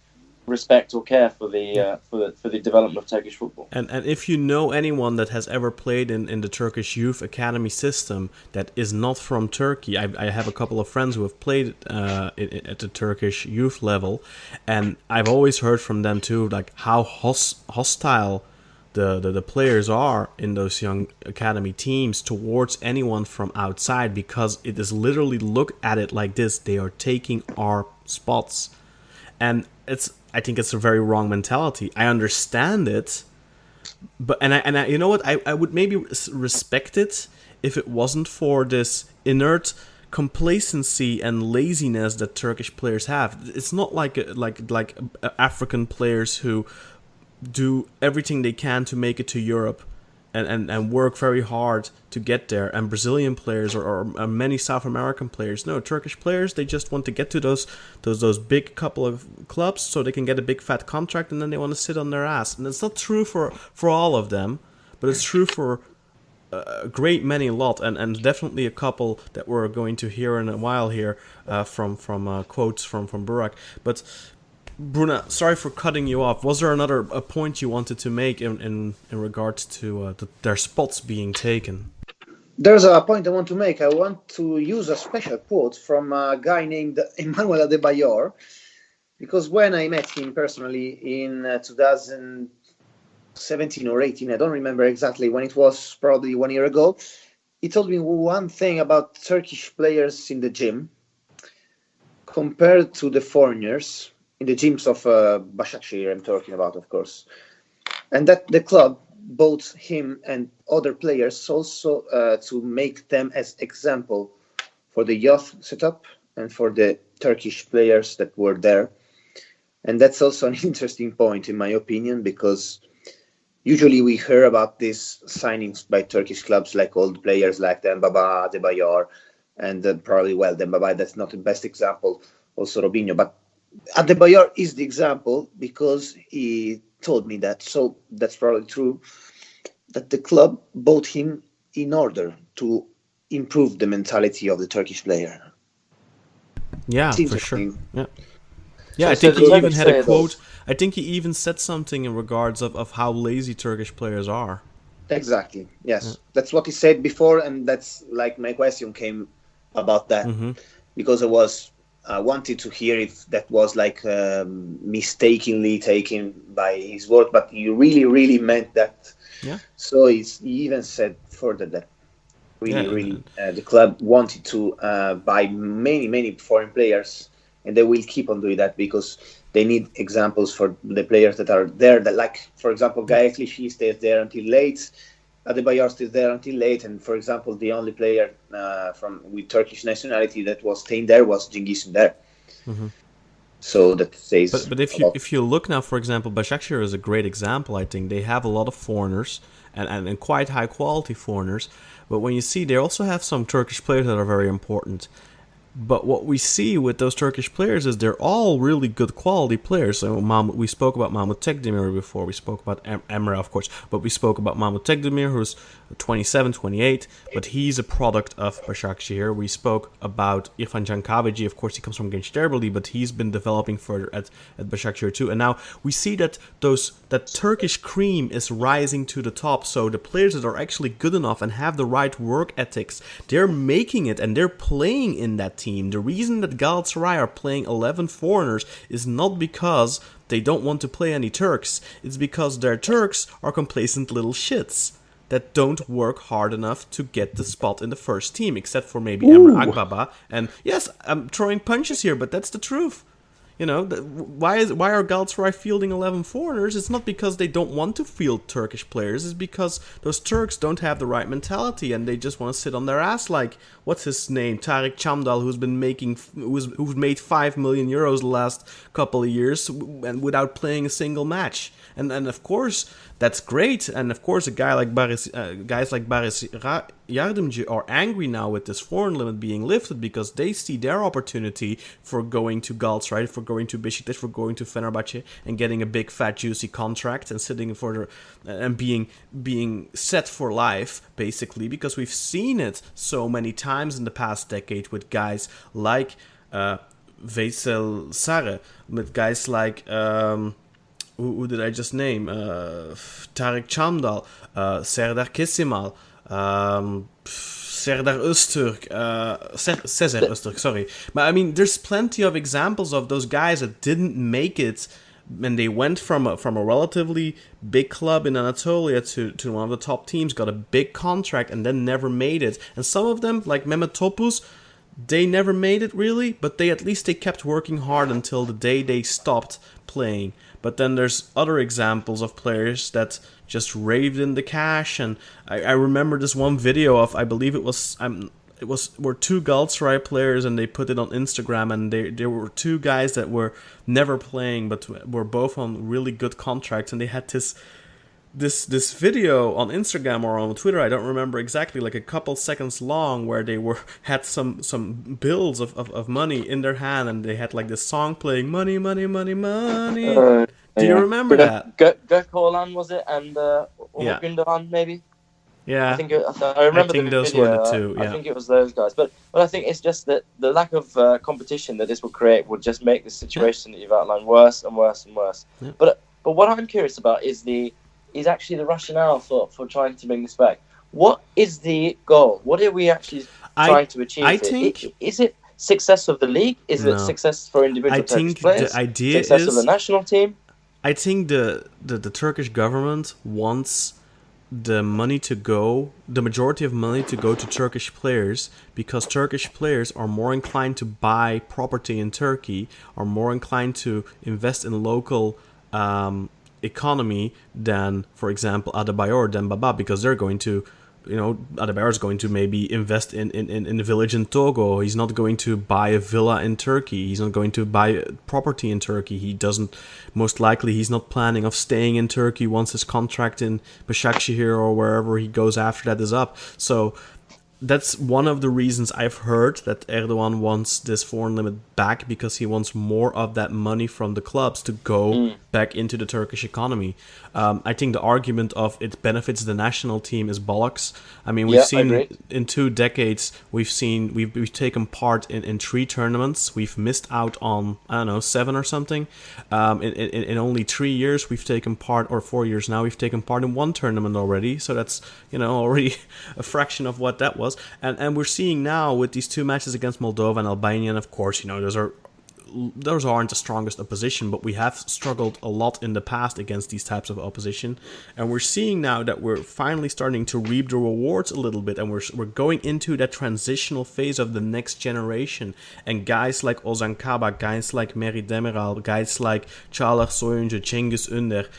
respect or care for the development of Turkish football. And if you know anyone that has ever played in the Turkish youth academy system that is not from Turkey, I have a couple of friends who have played at the Turkish youth level, and I've always heard from them too, like how hostile the players are in those young academy teams towards anyone from outside, because it is literally, look at it like this, they are taking our spots. And I think it's a very wrong mentality. I understand it, but I you know what? I would maybe respect it if it wasn't for this inert complacency and laziness that Turkish players have. It's not like African players who do everything they can to make it to Europe and work very hard to get there, and Brazilian players or many South American players. No, Turkish players, they just want to get to those big couple of clubs so they can get a big fat contract, and then they want to sit on their ass. And it's not true for all of them, but it's true for a great many lot, and definitely a couple that we're going to hear in a while here from quotes from Burak. But Bruno, sorry for cutting you off. Was there another point you wanted to make in regards to their spots being taken? There's a point I want to make. I want to use a special quote from a guy named Emmanuel Adebayor, because when I met him personally in 2017 or 18, I don't remember exactly when it was, probably 1 year ago, he told me one thing about Turkish players in the gym compared to the foreigners in the gyms of Başakşehir, I'm talking about, of course. And that the club bought him and other players also to make them as example for the youth setup and for the Turkish players that were there. And that's also an interesting point, in my opinion, because usually we hear about these signings by Turkish clubs, like old players like Dembaba, Adebayor, and probably, well, Dembaba, that's not the best example, also Robinho, but Adebayor is the example because he told me that. So that's probably true, that the club bought him in order to improve the mentality of the Turkish player. Yeah, for sure. Yeah, So I think the he even Turkish had a players- quote. I think he even said something in regards of how lazy Turkish players are. Exactly. Yes, that's what he said before, and that's like my question came about that, because I wanted to hear if that was like mistakenly taken by his word, but he really meant that. Yeah. So he even said further that the club wanted to buy many foreign players, and they will keep on doing that because they need examples for the players that are there. That, like, for example, Gaye Clichy stays there until late. Adebayor stays there until late, and for example, the only player with Turkish nationality that was staying there was Cengiz Ünder. So that says. But if you look now, for example, Başakşehir is a great example. I think they have a lot of foreigners and quite high quality foreigners. But when you see, they also have some Turkish players that are very important. But what we see with those Turkish players is they're all really good quality players. So we spoke about Mahmut Tekdemir before. We spoke about Emre, of course. But we spoke about Mahmut Tekdemir, who's 27, 28. But he's a product of Başakşehir. We spoke about İrfan Can Kahveci. Of course, he comes from Gençlerbirliği, but he's been developing further at Başakşehir too. And now we see that that Turkish cream is rising to the top. So the players that are actually good enough and have the right work ethics, they're making it and they're playing in that team. The reason that Galatasaray are playing 11 foreigners is not because they don't want to play any Turks. It's because their Turks are complacent little shits. that don't work hard enough to get the spot in the first team, except for maybe Emre Akbaba. And yes, I'm throwing punches here, but that's the truth. You know, why are Galatasaray fielding 11 foreigners? It's not because they don't want to field Turkish players. It's because those Turks don't have the right mentality and they just want to sit on their ass. Like, what's his name? Tarık Çamdal, who's made 5 million euros the last couple of years and without playing a single match. And of course that's great. And of course guys like Baris Yardimci are angry now with this foreign limit being lifted because they see their opportunity for going to Galatasaray, for going to Beşiktaş, for going to Fenerbahçe and getting a big fat juicy contract and sitting and being set for life basically, because we've seen it so many times in the past decade with guys like Veysel Sarı, with guys like who did I just name? Tarık Çamdal, Serdar Kesimal, Serdar Öztürk, Sezer Öztürk, sorry. But I mean, there's plenty of examples of those guys that didn't make it, and they went from a relatively big club in Anatolia to one of the top teams, got a big contract, and then never made it. And some of them, like Mehmet Topuz, they never made it really, but they kept working hard until the day they stopped playing. But then there's other examples of players that just raved in the cash, and I remember this one video of, I believe were two Galatasaray players, and they put it on Instagram, and there were two guys that were never playing but were both on really good contracts, and they had this video on Instagram or on Twitter, I don't remember exactly, like a couple seconds long, where they had some bills of money in their hand, and they had like this song playing, money, money, money, money. Do you remember that? Gökhan was it, and yeah. Gündoğan maybe. Yeah, I remember. I think those video, were the two. Yeah. I think it was those guys, but I think it's just that the lack of competition that this will create would just make the situation that you've outlined worse and worse and worse. Yeah. But what I'm curious about is actually the rationale for trying to bring this back. What is the goal? What are we actually trying to achieve? I think is it success of the league? Is it success for individual Turkish players? The idea success of the national team? I think the Turkish government wants the majority of money to go to Turkish players, because Turkish players are more inclined to buy property in Turkey, are more inclined to invest in local economy than, for example, Adebayor or Dembaba, because they're going to, Adebayor is going to maybe invest in a village in Togo. He's not going to buy a villa in Turkey. He's not going to buy property in Turkey. He's not planning of staying in Turkey once his contract in Başakşehir or wherever he goes after that is up. So that's one of the reasons I've heard that Erdogan wants this foreign limit back, because he wants more of that money from the clubs to go back into the Turkish economy. I think the argument of it benefits the national team is bollocks. I mean, we've seen in 2 decades, we've taken part in 3 tournaments. We've missed out on, 7 or something. In only 3 years, we've taken part, or 4 years now, we've taken part in 1 tournament already. So that's, already a fraction of what that was. And we're seeing now with these 2 matches against Moldova and Albania, and of course, those aren't the strongest opposition, but we have struggled a lot in the past against these types of opposition, and we're seeing now that we're finally starting to reap the rewards a little bit, and we're going into that transitional phase of the next generation, and guys like Ozan Kabak, guys like Meri Demiral, guys like Çağlar Soyuncu, Cengiz Ünder,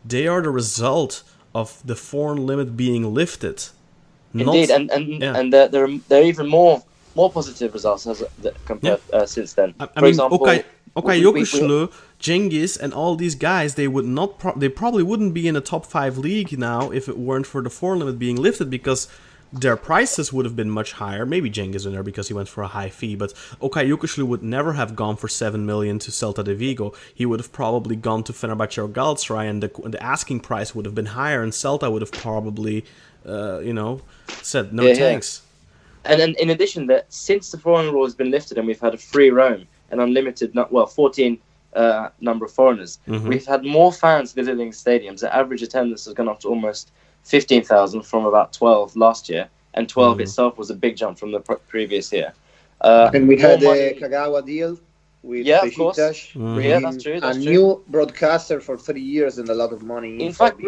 they are the result of the foreign limit being lifted. Indeed, and there are even more positive results compared since then. For example, Okay, Yokuşlu, Cengiz, and all these guys, they probably wouldn't be in a top 5 league now if it weren't for the foreign limit being lifted, because their prices would have been much higher. Maybe Cengiz in there because he went for a high fee, but Okay Yokuşlu would never have gone for 7 million to Celta de Vigo. He would have probably gone to Fenerbahçe or Galatasaray, and the asking price would have been higher, and Celta would have probably, said no thanks. And then, in addition, that since the foreign rule has been lifted and we've had a free roam, an unlimited, 14 number of foreigners, we've had more fans visiting stadiums. The average attendance has gone up to almost 15,000 from about 12 last year, and 12 itself was a big jump from the previous year. And we had the Kagawa deal. with Yeah, of course. Beşiktaş. Yeah, that's true. That's a true. new broadcaster for 3 years and a lot of money. In fact,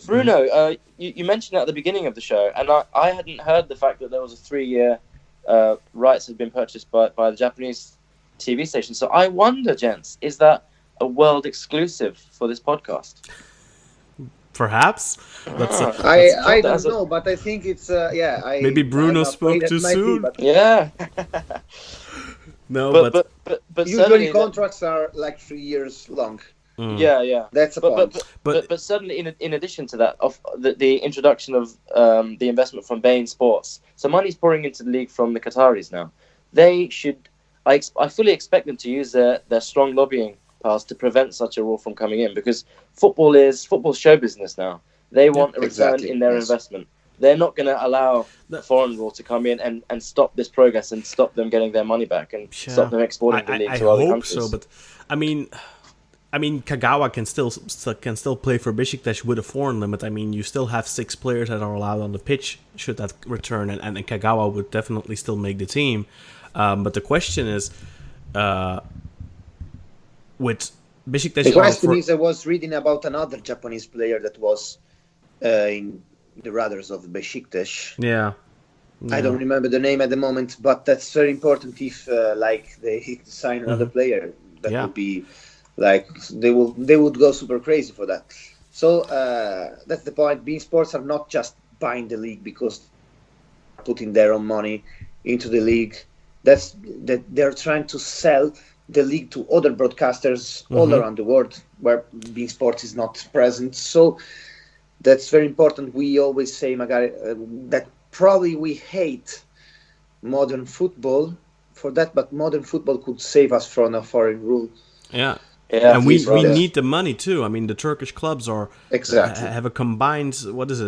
Bruno, you mentioned at the beginning of the show, and I hadn't heard the fact that there was a 3-year rights had been purchased by the Japanese TV station. So I wonder, gents, is that a world exclusive for this podcast? Perhaps. I don't know, but I think it's maybe Bruno spoke too soon. Yeah. No, but usually contracts are like 3 years long. Yeah. That's a point. But certainly, in addition to that, of the introduction of the investment from Bain Sports, so money's pouring into the league from the Qataris now. They should. I fully expect them to use their strong lobbying powers to prevent such a rule from coming in, because football's show business now. They want a return in their investment. They're not going to allow the foreign rule to come in and stop this progress and stop them getting their money back and stop them exporting the league to other countries. I hope so, but I mean, Kagawa can still play for Beşiktaş with a foreign limit. I mean, you still have 6 players that are allowed on the pitch should that return, and Kagawa would definitely still make the team. But the question is, with Beşiktaş... The question is, I was reading about another Japanese player that was in the radars of Beşiktaş. Yeah. I don't remember the name at the moment, but that's very important if they sign another player. That would be... Like they would go super crazy for that. So that's the point. Bein Sports are not just buying the league because putting their own money into the league. That they're trying to sell the league to other broadcasters all around the world where Bein Sports is not present. So that's very important. We always say, Magari, that probably we hate modern football for that, but modern football could save us from a foreign rule. Yeah. And we need the money too. I mean, the Turkish clubs have a combined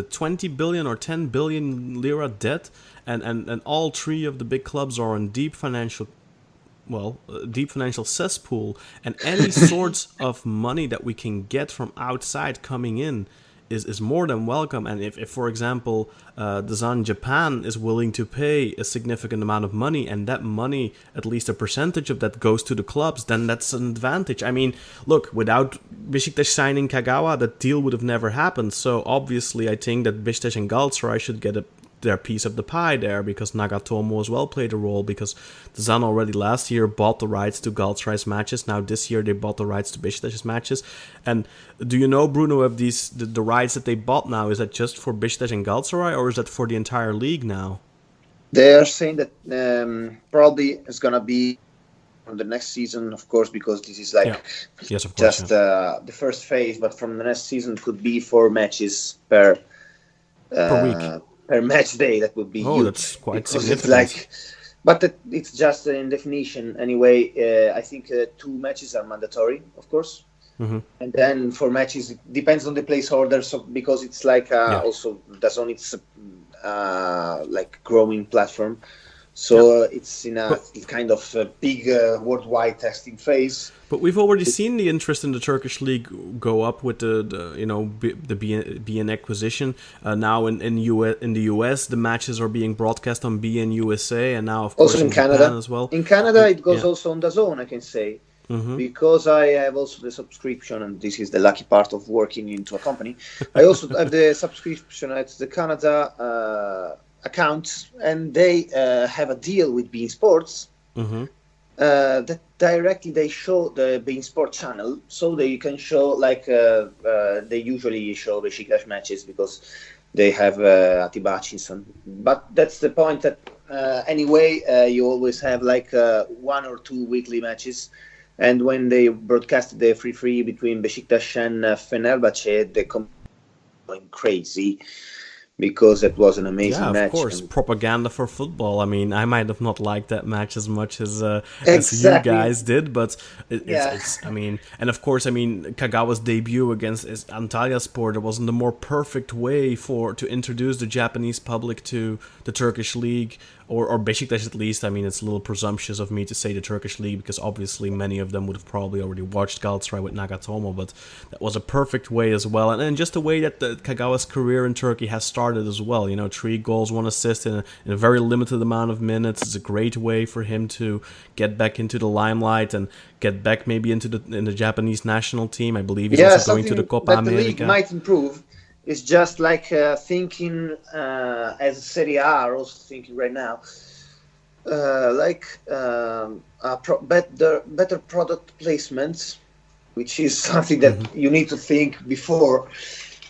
20 billion or 10 billion lira debt, and all 3 of the big clubs are in deep financial cesspool. And any sorts of money that we can get from outside coming in is more than welcome. And if for example, DAZN Japan is willing to pay a significant amount of money, and that money, at least a percentage of that, goes to the clubs, then that's an advantage. I mean, look, without Beşiktaş signing Kagawa, that deal would have never happened. So obviously, I think that Beşiktaş and Galatasaray should get their piece of the pie there, because Nagatomo as well played a role, because DAZN already last year bought the rights to Galatasaray's matches. Now this year they bought the rights to Beşiktaş's matches. And do you know, Bruno, of the rights that they bought now, is that just for Beşiktaş and Galatasaray, or is that for the entire league now? They are saying that probably it's gonna be from the next season, of course, because this is the first phase. But from the next season, could be 4 matches per week. Per match day. That would be huge, that's quite significant. But it's just in definition anyway. I think 2 matches are mandatory, of course, and then 4 matches. It depends on the placeholder. So because it's like also DAZN, it's like growing platform. So it's in a kind of big worldwide testing phase. But we've already seen the interest in the Turkish league go up with the BN acquisition. Now in the US, the matches are being broadcast on BN USA, and now of course also in Canada Japan as well. In Canada, it goes also on DAZN, I can say, because I have also the subscription, and this is the lucky part of working into a company. I also have the subscription at the Canada account, and they have a deal with Bein Sports that directly they show the Bein Sport channel, so they can show like they usually show the Beşiktaş matches because they have Atiba Hutchinson. But that's the point that anyway you always have like 1 or 2 weekly matches, and when they broadcast the free between Beşiktaş and Fenerbahçe, they come going crazy. Because it was an amazing match. Yeah, of course. Propaganda for football. I mean, I might have not liked that match as much as exactly. you guys did, but it's I mean, and of course, I mean, Kagawa's debut against Antalyaspor, it wasn't the more perfect way to introduce the Japanese public to the Turkish league or Beşiktaş at least. I mean, it's a little presumptuous of me to say the Turkish league because obviously many of them would have probably already watched Galatasaray with Nagatomo, but that was a perfect way as well. And just the way that the Kagawa's career in Turkey has started as well. 3 goals, 1 assist in a very limited amount of minutes. It's a great way for him to get back into the limelight and get back maybe into the Japanese national team. I believe he's also going to the Copa America. The league might improve. It's just like thinking as Serie A are also thinking right now, better product placements, which is something that you need to think before.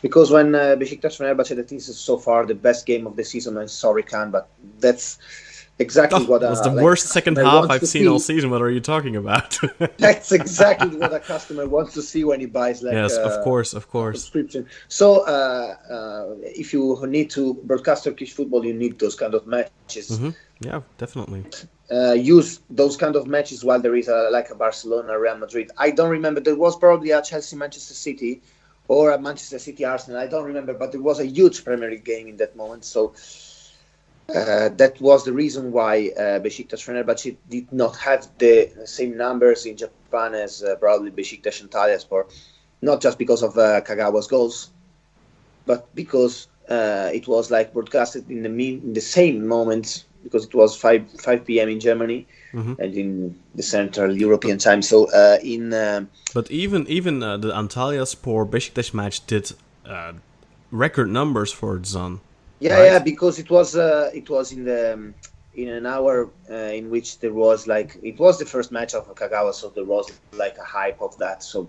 Because when Beşiktaş Fenerbahçe, that is so far the best game of the season. I'm sorry, Kaan, but that's exactly what was the worst second half I've seen all season. What are you talking about? That's exactly what a customer wants to see when he buys yes, of course subscription. So if you need to broadcast Turkish football, you need those kind of matches. Yeah, definitely. Use those kind of matches while there is a Barcelona, Real Madrid. I don't remember. There was probably a Chelsea Manchester City or a Manchester City Arsenal. I don't remember, but there was a huge Premier League game in that moment. So that was the reason why Beşiktaş Fenerbahçe did not have the same numbers in Japan as probably Beşiktaş and Talyaspor. Not just because of Kagawa's goals, but because it was broadcasted in the same moment, because it was 5 p.m. in Germany and in the Central European time. So but even the Antalyaspor Beşiktaş match did record numbers for DAZN. Yeah, right? Yeah, because it was in an hour in which there was it was the first match of Kagawa, so there was a hype of that. So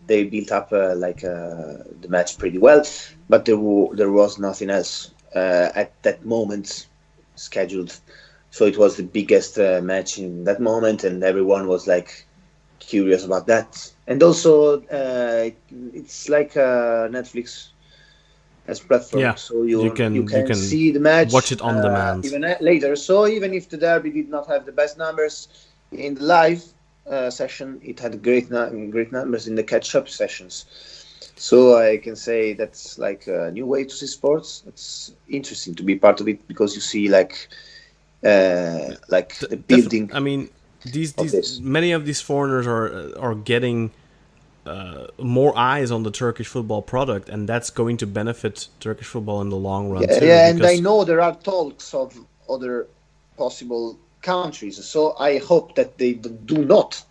they built up the match pretty well, but there was nothing else at that moment scheduled. So it was the biggest match in that moment, and everyone was curious about that. And also, it's like Netflix as platform, yeah, so you can see the match, watch it on demand even later. So even if the derby did not have the best numbers in the live session, it had great numbers in the catch-up sessions. So I can say that's a new way to see sports. It's interesting to be part of it because you see the building. I mean, these many of these foreigners are getting more eyes on the Turkish football product, and that's going to benefit Turkish football in the long run too. Yeah, and I know there are talks of other possible countries, so I hope that they do not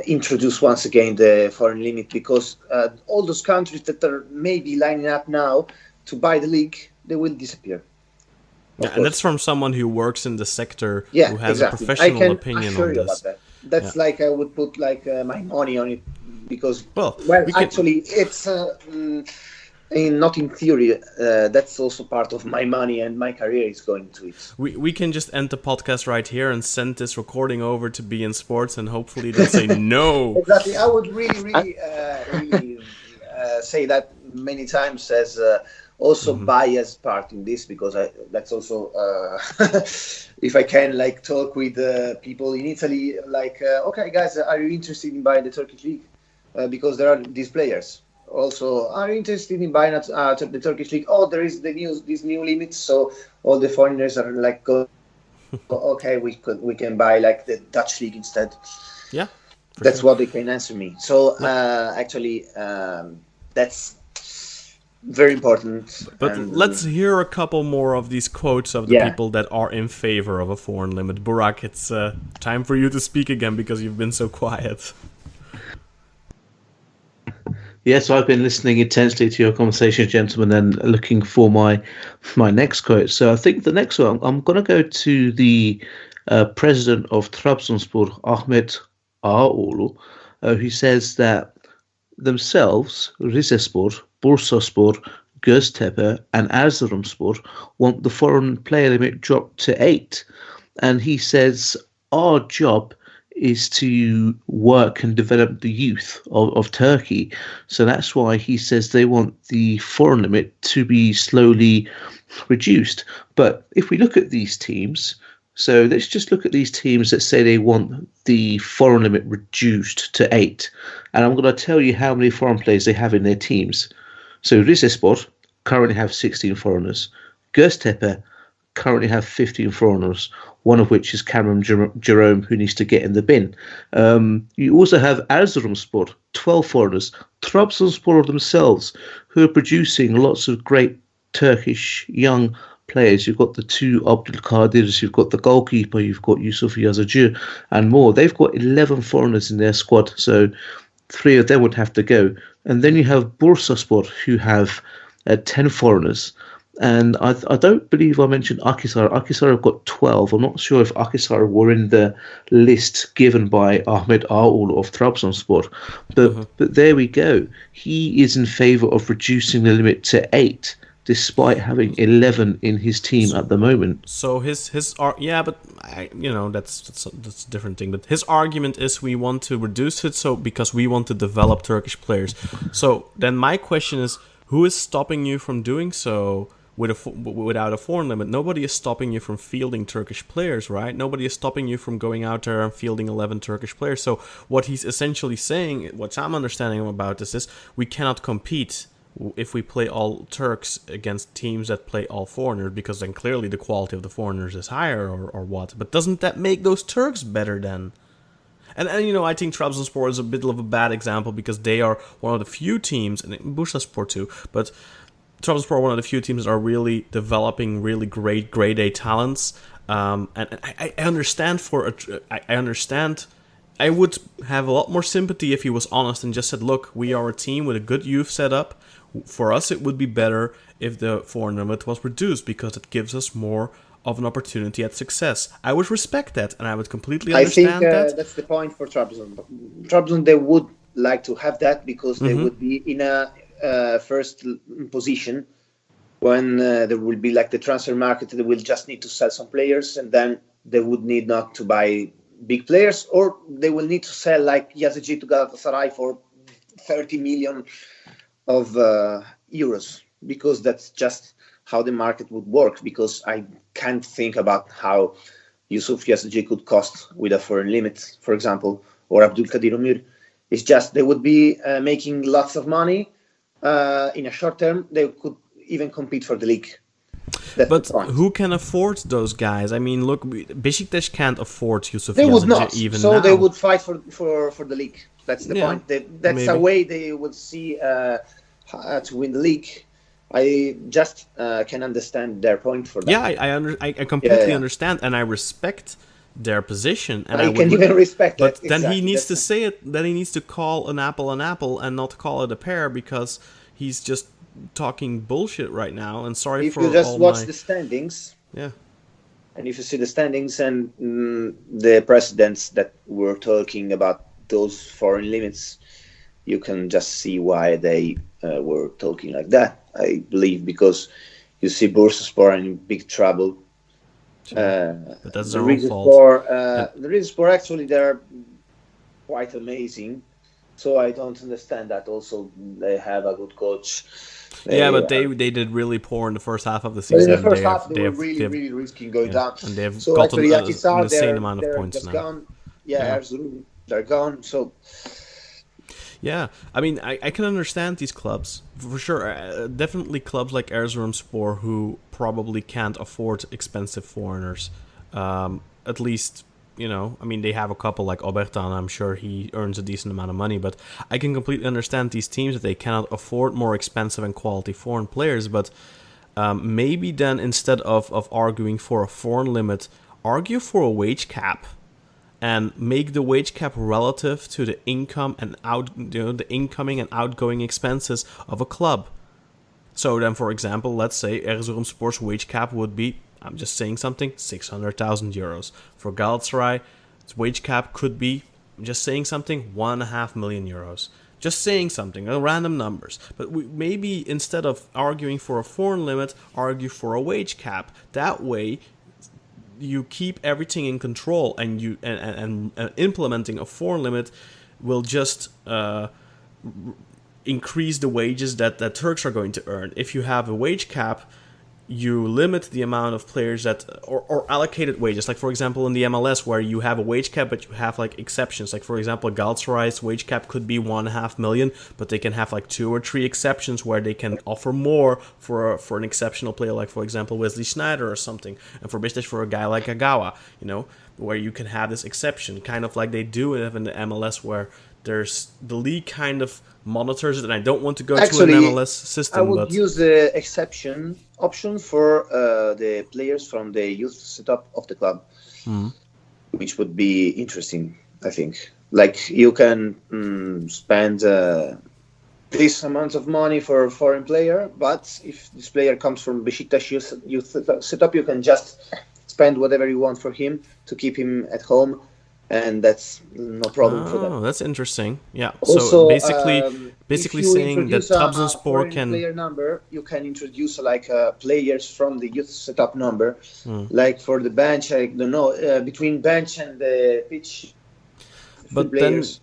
introduce once again the foreign limit, because all those countries that are maybe lining up now to buy the league, they will disappear. Yeah, and that's from someone who works in the sector, yeah, who has exactly. a professional opinion on this. About that. That's I would put my money on it, because actually it's not in theory. That's also part of my money, and my career is going to it. We can just end the podcast right here and send this recording over to Be in Sports, and hopefully they'll say no. Exactly. I would really say that many times as also bias part in this, because that's also if I can talk with people in Italy, okay guys, are you interested in buying the Turkish league? Because there are these players. Also, are you interested in buying the Turkish league? Oh, there is these new limits, so all the foreigners are okay, we can buy the Dutch league instead. Yeah, that's what they can answer me. So actually, that's very important. But let's hear a couple more of these quotes of the people that are in favor of a foreign limit. Burak, it's time for you to speak again because you've been so quiet. Yes, I've been listening intensely to your conversation, gentlemen, and looking for my next quote. So I think the next one, I'm going to go to the president of Trabzonspor, Ahmet Ağaoğlu, who says that themselves, Rizespor, Bursaspor, Göztepe, and Erzurumspor want the foreign player limit dropped to 8. And he says, our job is to work and develop the youth of Turkey. So that's why he says they want the foreign limit to be slowly reduced. But if we look at these teams, so let's just look at these teams that say they want the foreign limit reduced to 8. And I'm going to tell you how many foreign players they have in their teams. So Rizespor currently have 16 foreigners. Göztepe currently have 15 foreigners, one of which is Cameron Jerome, who needs to get in the bin. You also have Erzurumspor, 12 foreigners, Trabzonspor themselves, who are producing lots of great Turkish young players. You've got the two Abdülkadirs, you've got the goalkeeper, you've got Yusuf Yazıcı, and more. They've got 11 foreigners in their squad, so 3 of them would have to go. And then you have Bursaspor, who have 10 foreigners. And I don't believe I mentioned Akhisar. Akhisar have got 12. I'm not sure if Akhisar were in the list given by Ahmet Ağaoğlu of Trabzonspor. But there we go. He is in favour of reducing the limit to 8, despite having 11 in his team at the moment. So but that's a different thing. But his argument is we want to reduce it because we want to develop Turkish players. So then my question is, who is stopping you from doing so without a foreign limit? Nobody is stopping you from fielding Turkish players, right? Nobody is stopping you from going out there and fielding 11 Turkish players. So what he's essentially saying, what I'm understanding about this is, we cannot compete if we play all Turks against teams that play all foreigners, because then clearly the quality of the foreigners is higher, or what? But doesn't that make those Turks better then? And I think Trabzonspor is a bit of a bad example, because they are one of the few teams, and Bursaspor too, but Trabzonspor are one of the few teams that are really developing really great grade A talents. And I understand I would have a lot more sympathy if he was honest and just said, look, we are a team with a good youth setup. For us, it would be better if the foreign limit was reduced, because it gives us more of an opportunity at success. I would respect that, and I would completely understand that. I think that's the point for Trabzon. Trabzon, they would like to have that, because they would be in a first position when there will be like the transfer market. They will just need to sell some players, and then they would need not to buy big players, or they will need to sell like Yazıcı to Galatasaray for 30 million of euros, because that's just how the market would work. Because I can't think about how Yusuf Yazıcı could cost with a foreign limit, for example, or Abdülkadir Ömür. It's just they would be making lots of money in a short term. They could even compete for the league. That's but who can afford those guys? I mean, look, Beşiktaş can't afford Yusuf They Yazıcı would not. even so now. They would fight for the league. That's the point. That's maybe a way they would see to win the league. I just can understand their point for that. Yeah, I completely understand, and I respect their position. And I can even respect but that. Then he needs to say it. Then he needs to call an apple and not call it a pear, because he's just talking bullshit right now. And sorry if for you just all watch the standings. Yeah. And if you see the standings and the precedents that we're talking about, those foreign limits, you can just see why they were talking like that. I believe because you see Bursaspor in big trouble. But that's their own fault. The Rizespor, actually, they're quite amazing. So I don't understand that. Also, they have a good coach. But they did really poor in the first half of the season. In the first half, they were really risking going down. And they've so gotten actually, an insane amount of points now. Gone. Erzurum, they're gone. So. Yeah, I mean, I can understand these clubs, for sure. Definitely clubs like Erzurumspor, who probably can't afford expensive foreigners. At least, I mean, they have a couple like Obertan. I'm sure he earns a decent amount of money. But I can completely understand these teams that they cannot afford more expensive and quality foreign players. But maybe then, instead of arguing for a foreign limit, argue for a wage cap. And make the wage cap relative to the income and the incoming and outgoing expenses of a club. So then, for example, let's say Erzurumspor's wage cap would be, I'm just saying something, 600,000 euros. For Galatasaray, its wage cap could be, I'm just saying something, 1.5 million euros. Just saying something, random numbers. But maybe instead of arguing for a foreign limit, argue for a wage cap. That way, you keep everything in control, and you and implementing a foreign limit will just increase the wages that Turks are going to earn. If you have a wage cap, you limit the amount of players that or allocated wages, like for example in the MLS where you have a wage cap but you have like exceptions, like for example Galatasaray's wage cap could be 1.5 million, but they can have like 2 or 3 exceptions where they can offer more for an exceptional player, like for example Wesley Sneijder or something, and for business for a guy like Agawa, where you can have this exception, kind of like they do have in the MLS, where there's the league kind of monitors it, and I don't want to go to an MLS system. I would use the exception option for the players from the youth setup of the club, which would be interesting, I think. Like you can spend this amount of money for a foreign player, but if this player comes from Besiktas youth setup, you can just spend whatever you want for him to keep him at home. And that's no problem for them. Oh, that's interesting. Yeah. Also, so basically saying that Trabzonspor can player number, you can introduce like players from the youth setup number, like for the bench. I don't know between bench and the pitch. But players.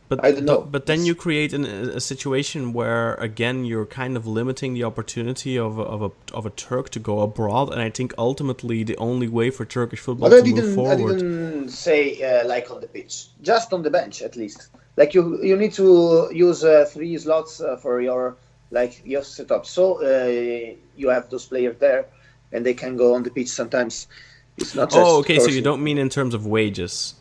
I don't know. But then you create a situation where again you're kind of limiting the opportunity of a Turk to go abroad, and I think ultimately the only way for Turkish football to move forward. I didn't say like on the pitch, just on the bench at least. Like you need to use 3 slots for your youth setup, so you have those players there, and they can go on the pitch sometimes. It's not just. Oh, okay. So you don't mean in terms of wages.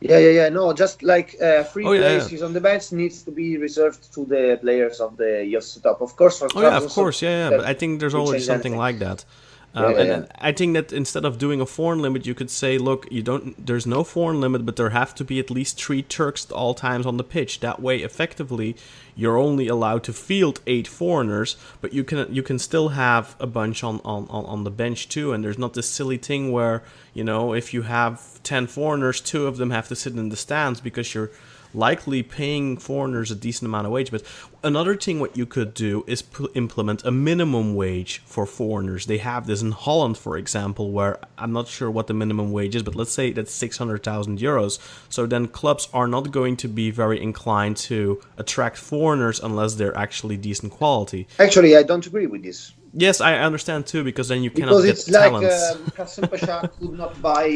Yeah. No, just like free places on the bench needs to be reserved to the players of the youth setup. Of course, for But I think there's always something like that. And I think that instead of doing a foreign limit, you could say, look, there's no foreign limit, but there have to be at least 3 Turks at all times on the pitch. That way, effectively, you're only allowed to field 8 foreigners, but you can still have a bunch on the bench too. And there's not this silly thing where, if you have 10 foreigners, 2 of them have to sit in the stands because you're likely paying foreigners a decent amount of wage. But another thing what you could do is implement a minimum wage for foreigners. They have this in Holland, for example, where I'm not sure what the minimum wage is, but let's say that's 600,000 euros. So then clubs are not going to be very inclined to attract foreigners unless they're actually decent quality. Actually, I don't agree with this. Yes, I understand too, because then you cannot get talents. Because it's like Kasım Pasha could not buy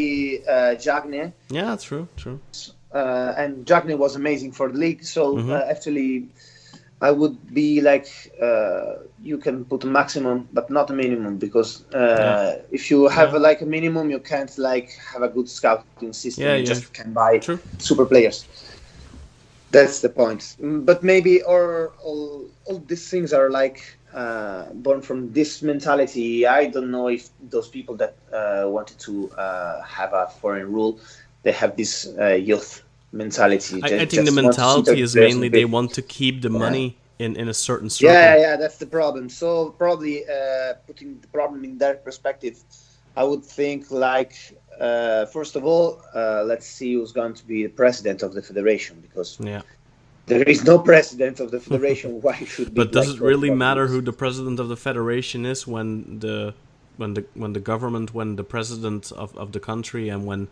Cagne. Yeah, that's true. And Cagne was amazing for the league. So actually, I would be like, you can put a maximum, but not a minimum, because if you have a minimum, you can't have a good scouting system. You just can buy super players. That's the point. But maybe all these things are born from this mentality. I don't know if those people that wanted to have a foreign rule, they have this youth mentality. I think the mentality is mainly they want to keep the money in a certain circle. Yeah, that's the problem. So probably putting the problem in their perspective, I would think first of all, let's see who's going to be the president of the federation, because there is no president of the federation. Why should? But does it really matter who the president of the federation is when the government, when the president of the country, and when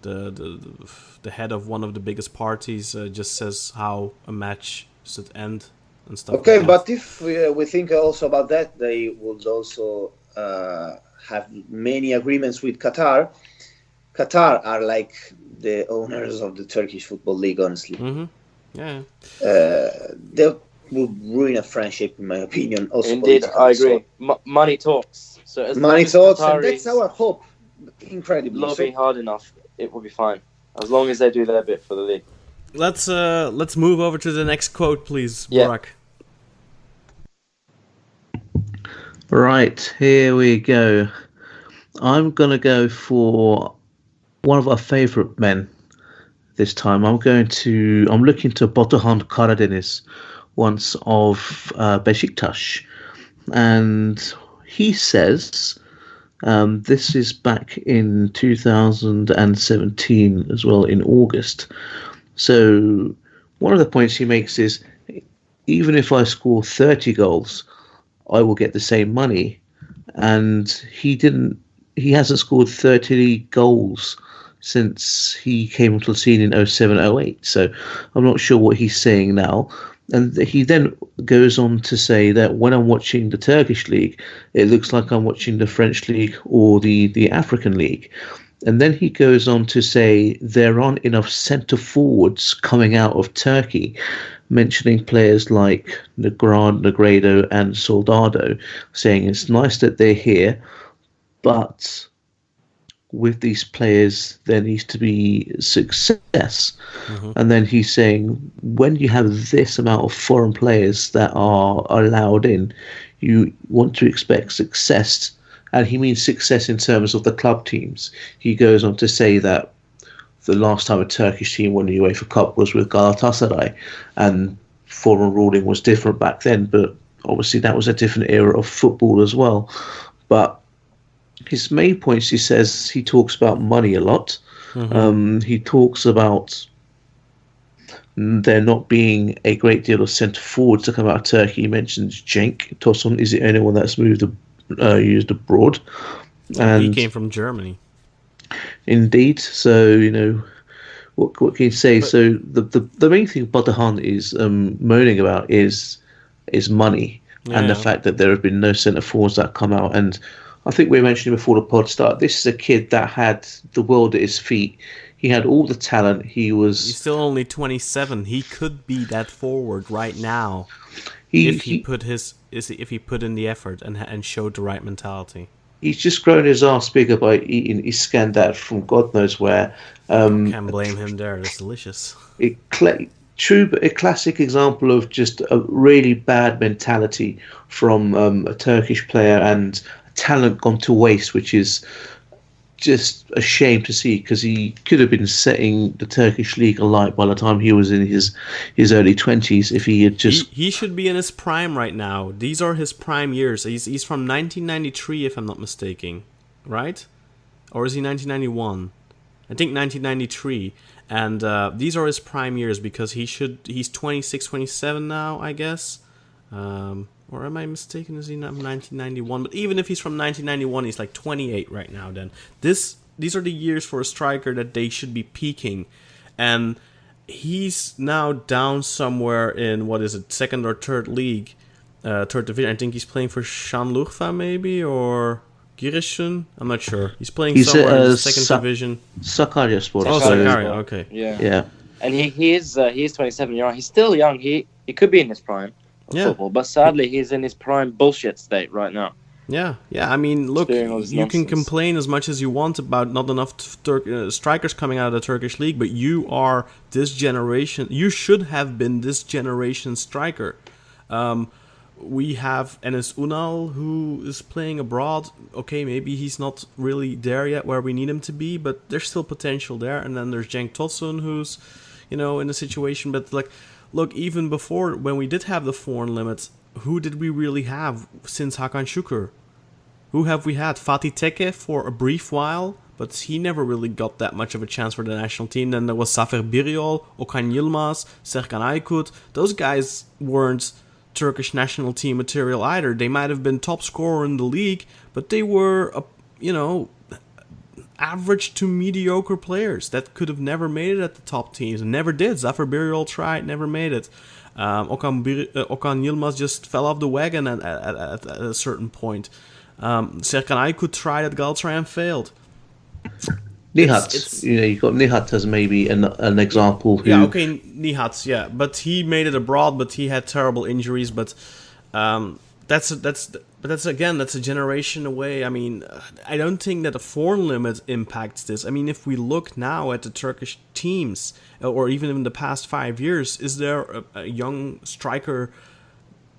the head of one of the biggest parties just says how a match should end and stuff? Okay, like but if we think also about that, they would also have many agreements with Qatar. Qatar are like the owners of the Turkish Football League, honestly. Mm-hmm. Yeah. They would ruin a friendship, in my opinion. Also, indeed, I agree. Money talks. So as money talks, Qatari and that's our hope. Incredibly. Lobby hard enough, it will be fine. As long as they do their bit for the league. Let's move over to the next quote, please, Burak. Right, here we go. I'm going to go for one of our favourite men this time. I'm looking to Batuhan Karadeniz, once of Besiktas. And he says, this is back in 2017 as well, in August. So one of the points he makes is, even if I score 30 goals, I will get the same money. And he hasn't scored 30 goals since he came onto the scene in 07-08. So I'm not sure what he's saying now. And he then goes on to say that when I'm watching the Turkish league, it looks like I'm watching the French league or the African league. And then he goes on to say there aren't enough centre forwards coming out of Turkey, mentioning players like Negredo and Soldado, saying it's nice that they're here, but with these players there needs to be success. And then he's saying when you have this amount of foreign players that are allowed in, you want to expect success. And he means success in terms of the club teams. He goes on to say that the last time a Turkish team won the UEFA Cup was with Galatasaray, and foreign ruling was different back then, but obviously that was a different era of football as well. But his main points, he says, he talks about money a lot. He talks about there not being a great deal of centre forwards to come out of Turkey. He mentions Cenk Tosun is the only one that's used abroad. And he came from Germany. Indeed. So, what can you say? So the main thing Batuhan is moaning about is money and the fact that there have been no centre forwards that come out. And I think we mentioned before the pod started, this is a kid that had the world at his feet. He had all the talent. He's still only 27. He could be that forward right now if he put in the effort and showed the right mentality. He's just grown his ass bigger by eating Iskandar from God knows where. Can't blame him there. It's delicious. A classic example of just a really bad mentality from a Turkish player, and talent gone to waste, which is just a shame to see, because he could have been setting the Turkish league alight by the time he was in his early 20s if he had just... He should be in his prime right now. These are his prime years. He's from 1993, if I'm not mistaken, right? Or is he 1991? I think 1993. And these are his prime years, because he's 26, 27 now, I guess. Or am I mistaken? Is he not 1991? But even if he's from 1991, he's like 28 right now. Then these are the years for a striker that they should be peaking, and he's now down somewhere in second or third league, third division. I think he's playing for Şanlıurfa maybe, or Giresun. I'm not sure. He's playing somewhere in the second division. Sakaryaspor. Oh, Sakarya. Okay. Yeah. And he is 27 years old. He's still young. He could be in his prime. Football, but sadly he's in his prime bullshit state right now. Yeah. I mean, look, you can complain as much as you want about not enough strikers coming out of the Turkish league, but you are this generation. You should have been this generation's striker. We have Enes Unal, who is playing abroad. Okay, maybe he's not really there yet where we need him to be, but there's still potential there. And then there's Cenk Tosun, who's, in a situation, but like... Look, even before, when we did have the foreign limits, who did we really have since Hakan Şükür? Who have we had? Fatih Tekke for a brief while, but he never really got that much of a chance for the national team. Then there was Zafer Birol, Okan Yilmaz, Serkan Aykut. Those guys weren't Turkish national team material either. They might have been top scorer in the league, but they were, average to mediocre players that could have never made it at the top teams and never did. Zafer Birol tried, never made it. Okan Yilmaz just fell off the wagon at a certain point. Serkan Aykut tried at Galatasaray and failed. Nihat, you got Nihat as maybe an example. Who... Yeah, okay, Nihat, but he made it abroad, but he had terrible injuries. But that's a generation away. I mean, I don't think that a foreign limit impacts this. I mean, if we look now at the Turkish teams, or even in the past 5 years, is there a young striker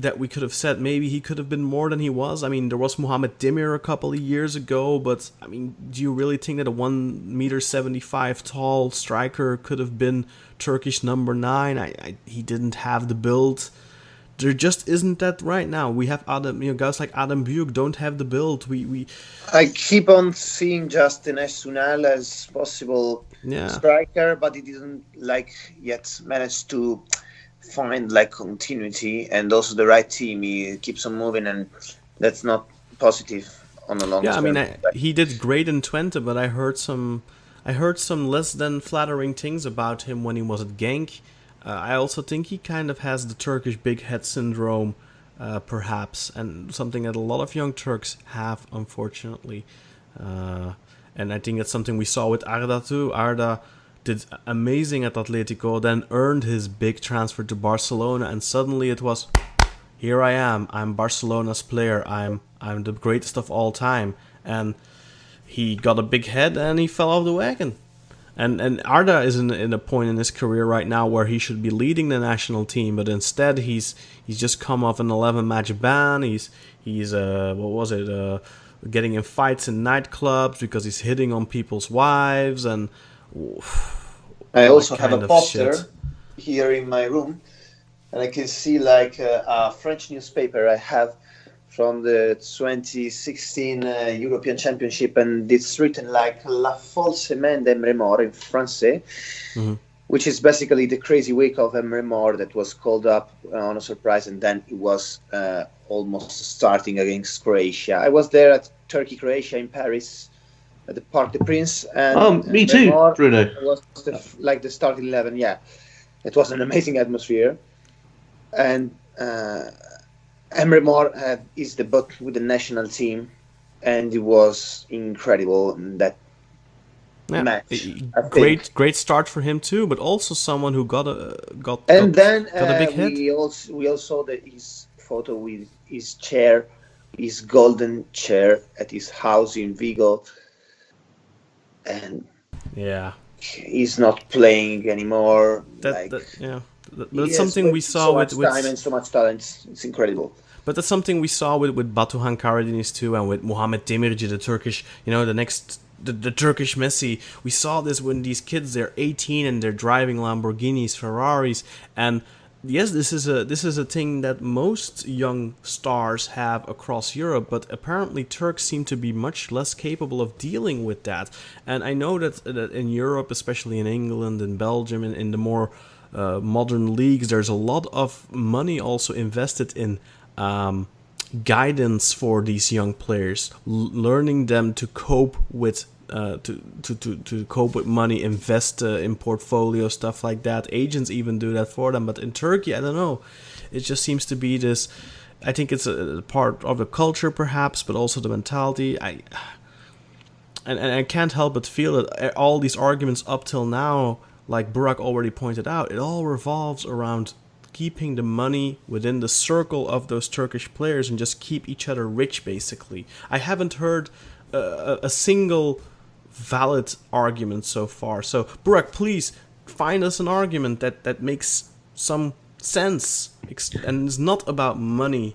that we could have said maybe he could have been more than he was? I mean, there was Muhammed Demir a couple of years ago, but I mean, do you really think that a 1.75 m tall striker could have been Turkish number 9? He didn't have the build. There just isn't that right now. We have guys like Adam Büyük don't have the build. I keep on seeing Justin Esunal as possible striker, but he didn't yet manage to find continuity and also the right team. He keeps on moving, and that's not positive on the long term. Yeah, I mean, he did great in Twente, but I heard some less than flattering things about him when he was at Genk. I also think he kind of has the Turkish big head syndrome, perhaps, and something that a lot of young Turks have, unfortunately. And I think that's something we saw with Arda too. Arda did amazing at Atletico, then earned his big transfer to Barcelona, and suddenly it was, here I am. I'm Barcelona's player. I'm the greatest of all time. And he got a big head and he fell off the wagon. And Arda is in a point in his career right now where he should be leading the national team, but instead he's just come off an 11-match ban. He's getting in fights in nightclubs because he's hitting on people's wives, and I also have a poster shit here in my room, and I can see like a French newspaper I have from the 2016 European Championship, and it's written like La folle semaine d'Emre Mor in Francais, which is basically the crazy week of Emre Mor that was called up on a surprise, and then it was almost starting against Croatia. I was there at Turkey-Croatia in Paris at the Parc des Princes. And me too, Bruno. Was like the starting 11, yeah. It was an amazing atmosphere. And Emre Mor is the butt with the national team, and it was incredible that match. Great start for him too, but also someone who got a big hit. We all saw his photo with his chair, his golden chair at his house in Vigo, and he's not playing anymore. That's something we saw with time and so much talent. It's incredible. But that's something we saw with Batuhan Karadeniz too, and with Muhammed Demirci, the Turkish, the Turkish Messi. We saw this when these kids, they're 18 and they're driving Lamborghinis, Ferraris, and yes, this is a thing that most young stars have across Europe, but apparently Turks seem to be much less capable of dealing with that. And I know that in Europe, especially in England and Belgium, and in the more modern leagues, there's a lot of money also invested in guidance for these young players, learning them to cope with to cope with money, invest in portfolio, stuff like that. Agents even do that for them. But in Turkey, I don't know. It just seems to be this. I think it's a part of the culture, perhaps, but also the mentality. And I can't help but feel that all these arguments up till now, like Burak already pointed out, it all revolves around keeping the money within the circle of those Turkish players and just keep each other rich, basically. I haven't heard a single valid argument so far. So, Burak, please find us an argument that makes some sense and is not about money.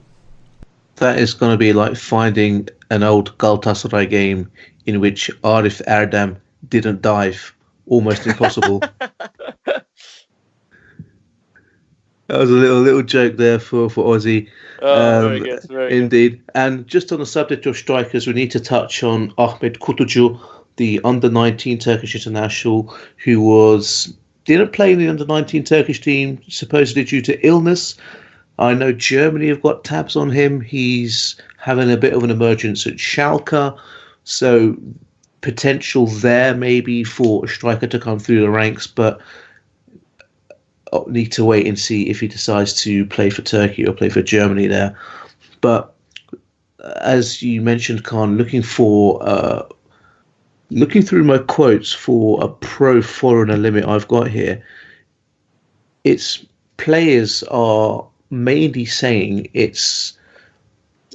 That is going to be like finding an old Galatasaray game in which Arif Erdem didn't dive. Almost impossible. That was a little joke there for Aussie. Very good. Very indeed. Good. And just on the subject of strikers, we need to touch on Ahmet Kutucu, the under-19 Turkish international, who didn't play in the under-19 Turkish team, supposedly due to illness. I know Germany have got tabs on him. He's having a bit of an emergence at Schalke, so potential there maybe for a striker to come through the ranks, but I'll need to wait and see if he decides to play for Turkey or play for Germany there. But as you mentioned, Kaan, looking through my quotes for a pro foreigner limit I've got here, its players are mainly saying it's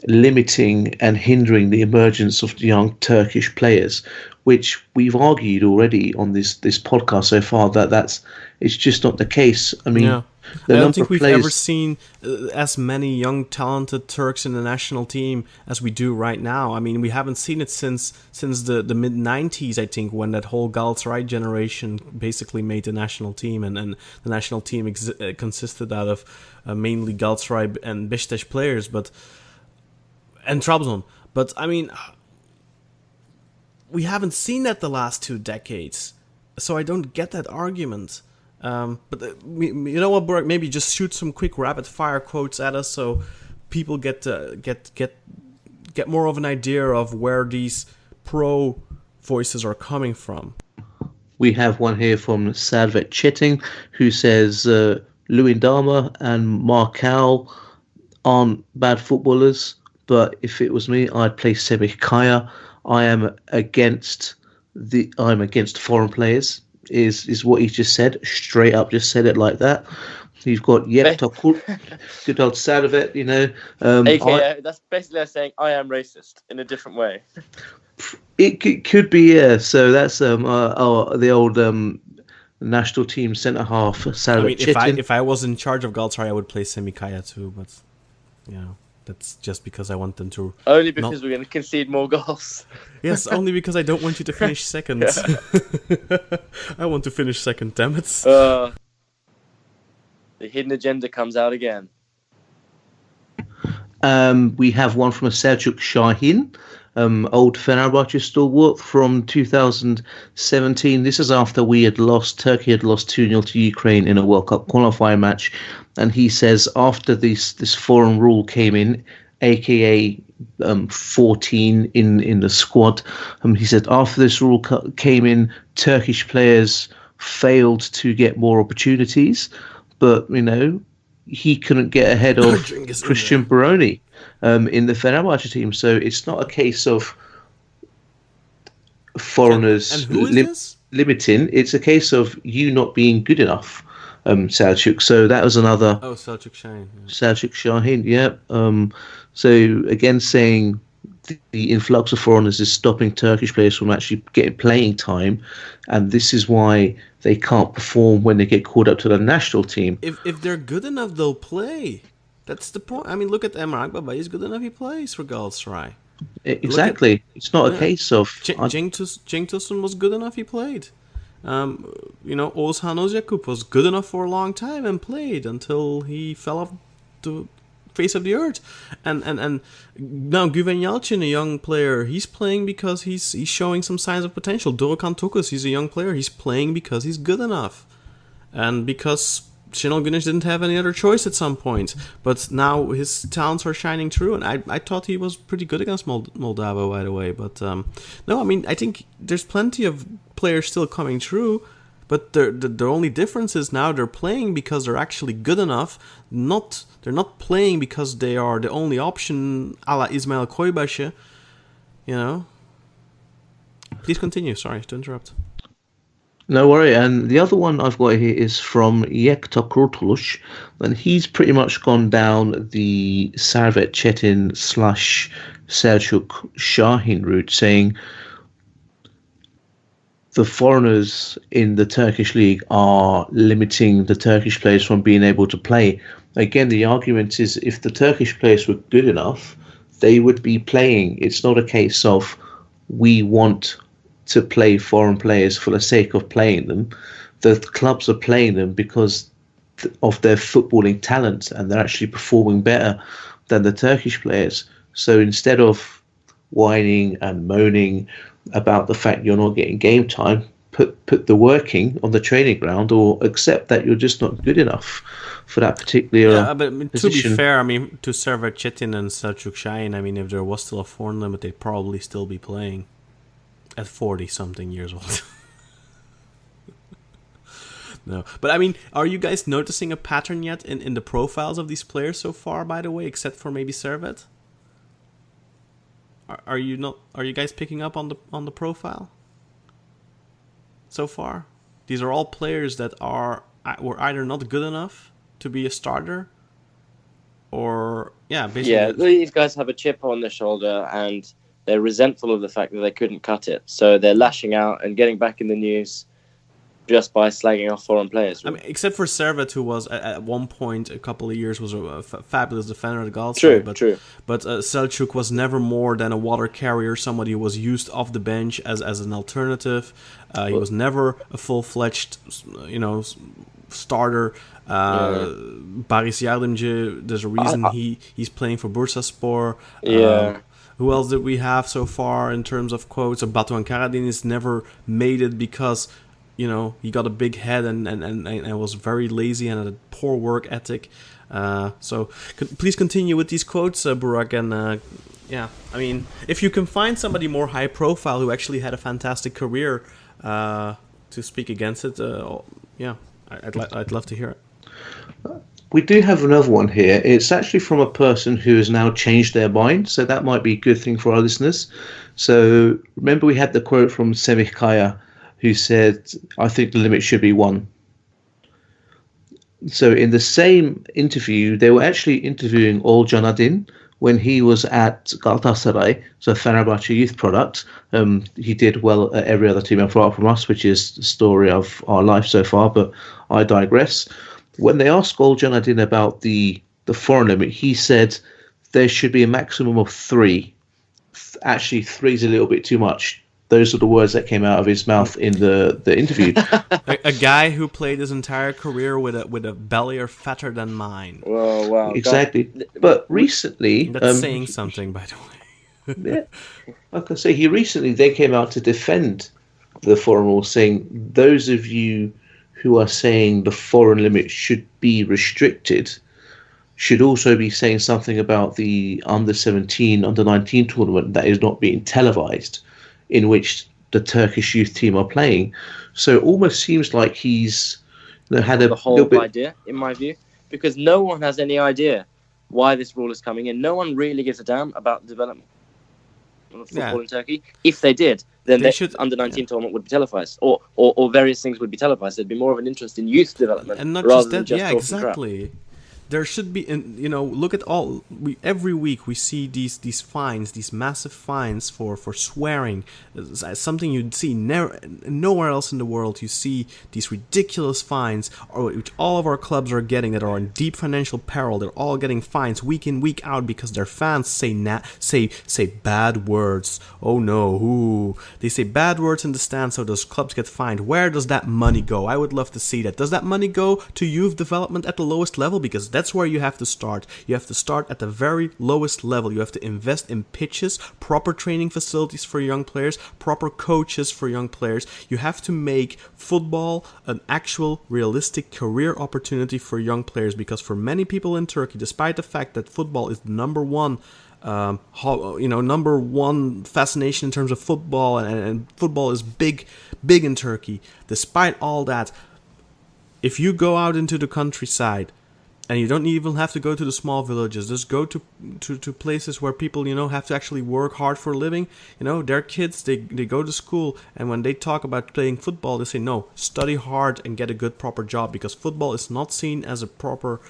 limiting and hindering the emergence of young Turkish players, which we've argued already on this podcast so far it's just not the case. I mean, I don't think we've ever seen as many young talented Turks in the national team as we do right now. I mean, we haven't seen it since the mid 90s, I think, when that whole Galatasaray generation basically made the national team, and the national team consisted out of mainly Galatasaray and Beşiktaş players, and Trabzon. But I mean, we haven't seen that the last 2 decades, so I don't get that argument. But you know what, Burak? Maybe just shoot some quick rapid fire quotes at us, so people get more of an idea of where these pro voices are coming from. We have one here from Servet Cetin, who says Lewandama and Marcal aren't bad footballers, but if it was me, I'd play Semih Kaya. I'm against foreign players. Is what he just said. Straight up, just said it like that. You've got good old Servet, you know. AKA, that's basically like saying I am racist in a different way. It could be, yeah. So that's the old national team centre half, Servet Cetin. if I was in charge of Galatasaray, I would play Semih Kaya too, but that's just because I want them to. Only because we're going to concede more goals. Yes, only because I don't want you to finish second. I want to finish second, damn it. The hidden agenda comes out again. We have one from a Selçuk Sahin, old Fenerbahce stalwart from 2017. This is after Turkey had lost 2-0 to Ukraine in a World Cup qualifying match. And he says after this foreign rule came in, aka 14 in the squad, he said after this rule came in, Turkish players failed to get more opportunities. But, he couldn't get ahead of Christian Baroni in the Fenerbahce team. So it's not a case of foreigners and who is this? Limiting. It's a case of you not being good enough, Selçuk. So that was another... Oh, Selçuk Sahin. Yeah. Selçuk Sahin, yeah. So again, saying the influx of foreigners is stopping Turkish players from actually getting playing time, and this is why they can't perform when they get called up to the national team. If they're good enough, they'll play. That's the point. I mean, look at Emre Akbaba. He's good enough. He plays for Galatasaray. Exactly. It's not a case of... Cenk Tosun was good enough. He played. Oğuzhan Özyakup was good enough for a long time and played until he fell off the face of the earth. And now Güven Yalçın, a young player, he's playing because he's showing some signs of potential. Doğukan Tokus, he's a young player. He's playing because he's good enough. And because Şenol Güneş didn't have any other choice at some point. But now his talents are shining through. And I thought he was pretty good against Moldova, by the way. But no, I mean, I think there's plenty of players still coming through. But the only difference is now they're playing because they're actually good enough. They're not playing because they are the only option, a la Ismail Koybaşı. Please continue. Sorry to interrupt. No worry. And the other one I've got here is from Yekta Kurtuluş, and he's pretty much gone down the Servet Cetin / Selçuk Sahin route, saying the foreigners in the Turkish league are limiting the Turkish players from being able to play. Again, the argument is if the Turkish players were good enough, they would be playing. It's not a case of we want to play foreign players for the sake of playing them. The clubs are playing them because of their footballing talent, and they're actually performing better than the Turkish players. So instead of whining and moaning about the fact you're not getting game time, put the working on the training ground, or accept that you're just not good enough for that particular but position. To be fair, I mean, to Servet Cetin and Selçuk Sahin, I mean, if there was still a foreign limit, they'd probably still be playing at 40-something years old. No, but I mean, are you guys noticing a pattern yet in the profiles of these players so far, by the way, except for maybe Servet? Are you not? Are you guys picking up on the profile so far? These are all players that were either not good enough to be a starter, or basically. Yeah, these guys have a chip on their shoulder and they're resentful of the fact that they couldn't cut it, so they're lashing out and getting back in the news just by slagging off foreign players. Really. I mean, except for Servet, who was at one point a couple of years was a fabulous defender at Galatasaray. True. But Selçuk was never more than a water carrier, somebody who was used off the bench as an alternative. He was never a full-fledged, starter. Baris Yardimci, there's a reason he's playing for Bursaspor. Yeah. Who else did we have so far in terms of quotes? So Batuhan Karadeniz never made it because he got a big head and was very lazy and had a poor work ethic. So please continue with these quotes, Burak. And I mean, if you can find somebody more high profile who actually had a fantastic career, to speak against it, I'd love to hear it. We do have another one here. It's actually from a person who has now changed their mind, so that might be a good thing for our listeners. So remember we had the quote from Semih Kaya, who said, I think the limit should be 1. So in the same interview, they were actually interviewing Olcan Adin when he was at Galatasaray, so Fenerbahce youth product. He did well at every other team apart from us, which is the story of our life so far, but I digress. When they asked Olcan Adin about the foreign limit, he said there should be a maximum of 3. Actually, 3 is a little bit too much. Those are the words that came out of his mouth in the interview. a guy who played his entire career with a belly fatter than mine. Whoa, wow. Exactly. But recently... That's saying something, by the way. Yeah. Like I say, they came out to defend the foreign rule, saying those of you who are saying the foreign limit should be restricted should also be saying something about the under-17, under-19 tournament that is not being televised, in which the Turkish youth team are playing. So it almost seems like he's had the whole idea, in my view, because no one has any idea why this rule is coming in. No one really gives a damn about the development of football in Turkey. If they did, then the under-19 tournament would be televised, or various things would be televised. There'd be more of an interest in youth development, and not rather just that. than just Exactly. Crap. There should be, look at every week we see these fines, these massive fines for swearing. It's something you'd see nowhere else in the world. You see these ridiculous fines, which all of our clubs are getting, that are in deep financial peril. They're all getting fines week in, week out because their fans say bad words. Oh no, they say bad words in the stands, so those clubs get fined. Where does that money go? I would love to see that. Does that money go to youth development at the lowest level? Because that's where you have to start. You have to start at the very lowest level. You have to invest in pitches, proper training facilities for young players, proper coaches for young players. You have to make football an actual realistic career opportunity for young players, because for many people in Turkey, despite the fact that football is the number one fascination in terms of football, and football is big in Turkey, despite all that, if you go out into the countryside, and you don't even have to go to the small villages. Just go to places where people, have to actually work hard for a living. Their kids, they go to school, and when they talk about playing football, they say, no, study hard and get a good, proper job, because football is not seen as a proper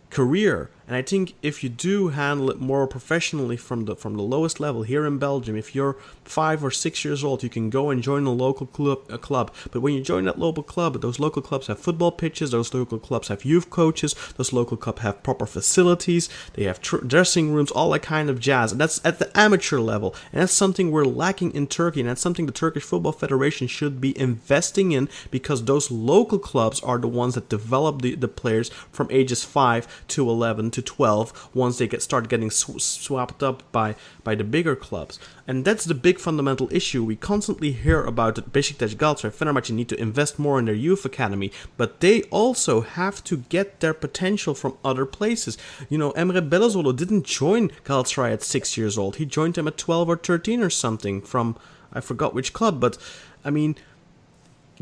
career. And I think if you do handle it more professionally from the lowest level here in Belgium, if you're 5 or 6 years old, you can go and join a local club. But when you join that local club, those local clubs have football pitches, those local clubs have youth coaches, those local clubs have proper facilities, they have dressing rooms, all that kind of jazz. And that's at the amateur level. And that's something we're lacking in Turkey, and that's something the Turkish Football Federation should be investing in, because those local clubs are the ones that develop the players from ages 5 to 11 to 12 once they start getting swapped up by the bigger clubs. And that's the big fundamental issue. We constantly hear about it. Beşiktaş, Galatasaray, Fenerbahçe need to invest more in their youth academy, but they also have to get their potential from other places. Emre Belözoğlu didn't join Galatasaray at 6 years old. He joined them at 12 or 13 or something from, I forgot which club, but I mean,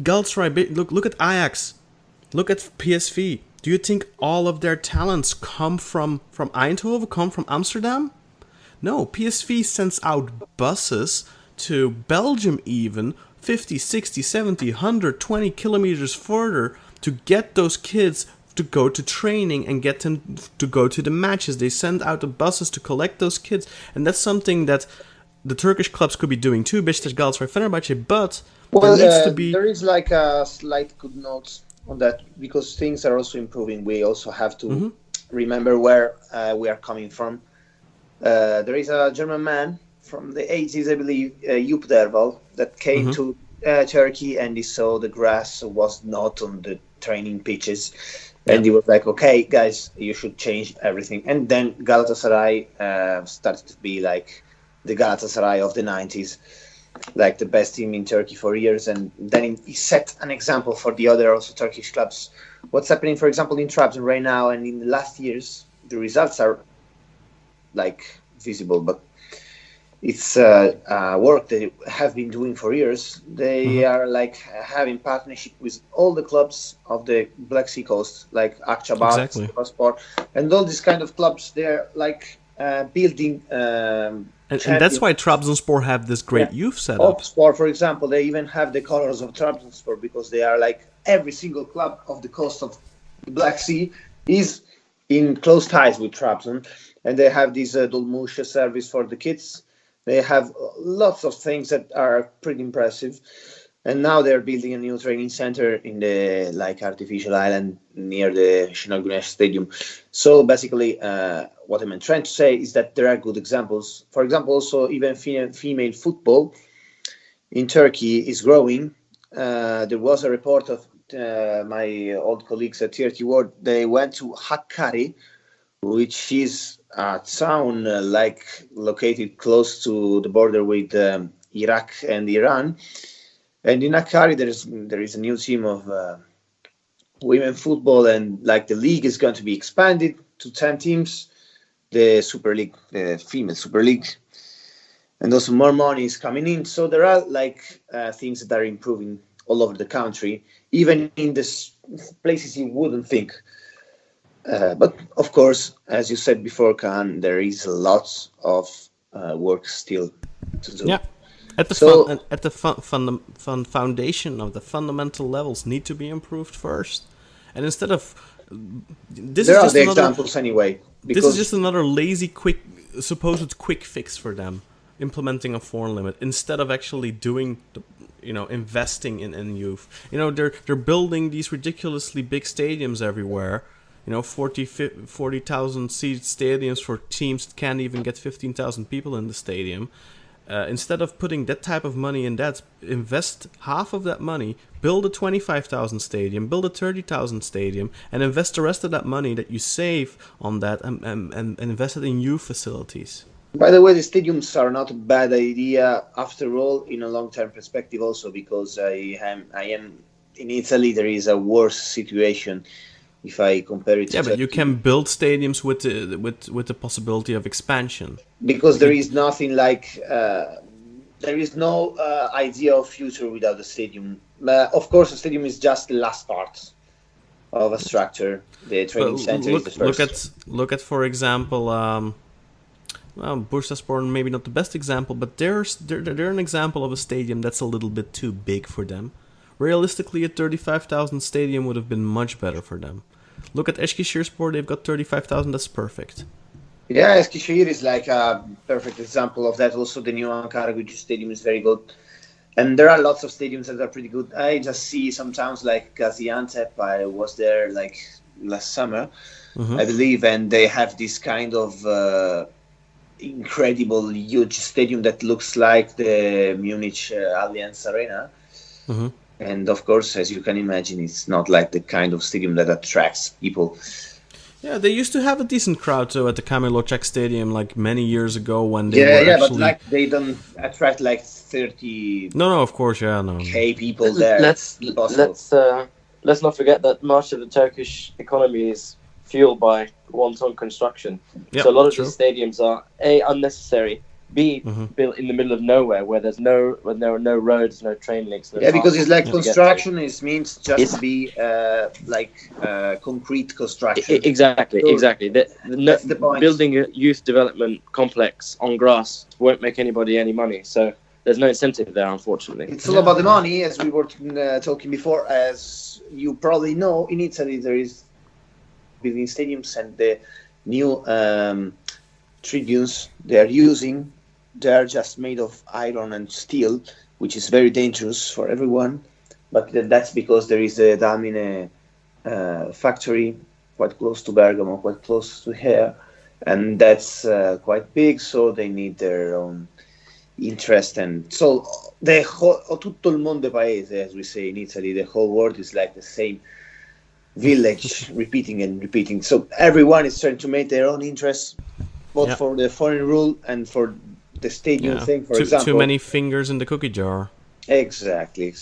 Galatasaray, look at Ajax, look at PSV. Do you think all of their talents come from Eindhoven, come from Amsterdam? No, PSV sends out buses to Belgium even, 50, 60, 70, 120 kilometers further to get those kids to go to training and get them to go to the matches. They send out the buses to collect those kids. And that's something that the Turkish clubs could be doing too, Beşiktaş, Galatasaray, Fenerbahçe, but there needs to be... There is like a slight good note on that, because things are also improving. We also have to remember where we are coming from. There is a German man from the 80s, I believe, Jupp Derval, that came to Turkey, and he saw the grass was not on the training pitches. And he was like, okay, guys, you should change everything. And then Galatasaray started to be like the Galatasaray of the 90s. Like the best team in Turkey for years, and then he set an example for the other also Turkish clubs. What's happening, for example, in Trabzon right now, and in the last years, the results are like visible. But it's work they have been doing for years. They are like having partnership with all the clubs of the Black Sea coast, like Akçabat, Exactly. Sivasspor, and all these kind of clubs. They're like building. And that's why Trabzonspor have this great youth setup. Sport, for example, they even have the colors of Trabzonspor because they are like every single club of the coast of the Black Sea is in close ties with Trabzon, and they have this dolmuşa service for the kids. They have lots of things that are pretty impressive, and now they're building a new training center in the like artificial island near the Şenol Güneş Stadium. So basically, what I'm trying to say is that there are good examples. For example, also even female football in Turkey is growing. There was a report of my old colleagues at TRT World. They went to Hakkari, which is a town like located close to the border with Iraq and Iran. And in Hakkari, there is a new team of women football, and like the league is going to be expanded to 10 teams, the Super League, the female Super League, and also more money is coming in. So there are like things that are improving all over the country, even in the places you wouldn't think. But of course, as you said before, Kaan, there is lots of work still to do. Yeah. At the foundation of the fundamental levels need to be improved first, and instead of there are the examples anyway. This is just another lazy, supposed quick fix for them, implementing a foreign limit instead of actually doing, investing in youth. They're building these ridiculously big stadiums everywhere. 40,000 seat stadiums for teams that can't even get 15,000 people in the stadium. Instead of putting that type of money in that, invest half of that money, build a 25,000 stadium, build a 30,000 stadium, and invest the rest of that money that you save on that and invest it in youth facilities. By the way, the stadiums are not a bad idea after all in a long-term perspective also, because I am in Italy. There is a worse situation if I compare it to but you can build stadiums with the possibility of expansion. Because there is nothing like there is no idea of future without the stadium. Of course, the stadium is just the last part of a structure. The training center is the first. Look at for example, Bursaspor, maybe not the best example, but they're an example of a stadium that's a little bit too big for them. Realistically, a 35,000 stadium would have been much better for them. Look at Eskişehirspor, they've got 35,000, that's perfect. Yeah, Eskişehir is like a perfect example of that. Also, the new Ankara Gücü Stadium is very good. And there are lots of stadiums that are pretty good. I just see some towns like Gaziantep. I was there like last summer, I believe, and they have this kind of incredible, huge stadium that looks like the Munich Allianz Arena. And of course, as you can imagine, it's not like the kind of stadium that attracts people. Yeah, they used to have a decent crowd though at the Kamil Stadium like many years ago when they were actually... but like they don't attract like 30. No, of course, no. K people there. Let's not forget that much of the Turkish economy is fueled by one-ton construction. Yep, so a lot of these stadiums are A, unnecessary, B, built in the middle of nowhere where there are no roads, no train links. No because it's like construction means just to be concrete construction. Exactly. That's the point. Building a youth development complex on grass won't make anybody any money. So there's no incentive there, unfortunately. It's all about the money, as we were talking before. As you probably know, in Italy there is building stadiums, and the new tribunes they are using. They are just made of iron and steel, which is very dangerous for everyone. But that's because there is a DAZN factory quite close to Bergamo, quite close to here. And that's quite big, so they need their own interest. And so tutto il mondo paese, as we say in Italy, the whole world is like the same village, repeating and repeating. So everyone is trying to make their own interests, both for the foreign rule and for the stadium thing, for example. Too many fingers in the cookie jar. Exactly.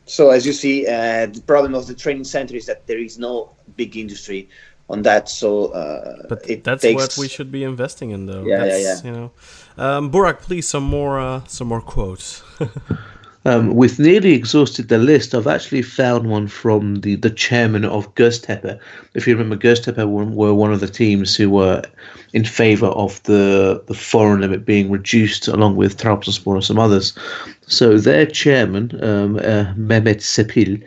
So as you see, the problem of the training center is that there is no big industry on that. So, but it that's takes... what we should be investing in, though. Yeah, that's, You know, Burak, please, some more quotes. With nearly exhausted the list, I've actually found one from the chairman of Göztepe. If you remember, Göztepe were one of the teams who were in favour of the foreign limit being reduced, along with Trabzonspor and some others. So their chairman, Mehmet Sepil,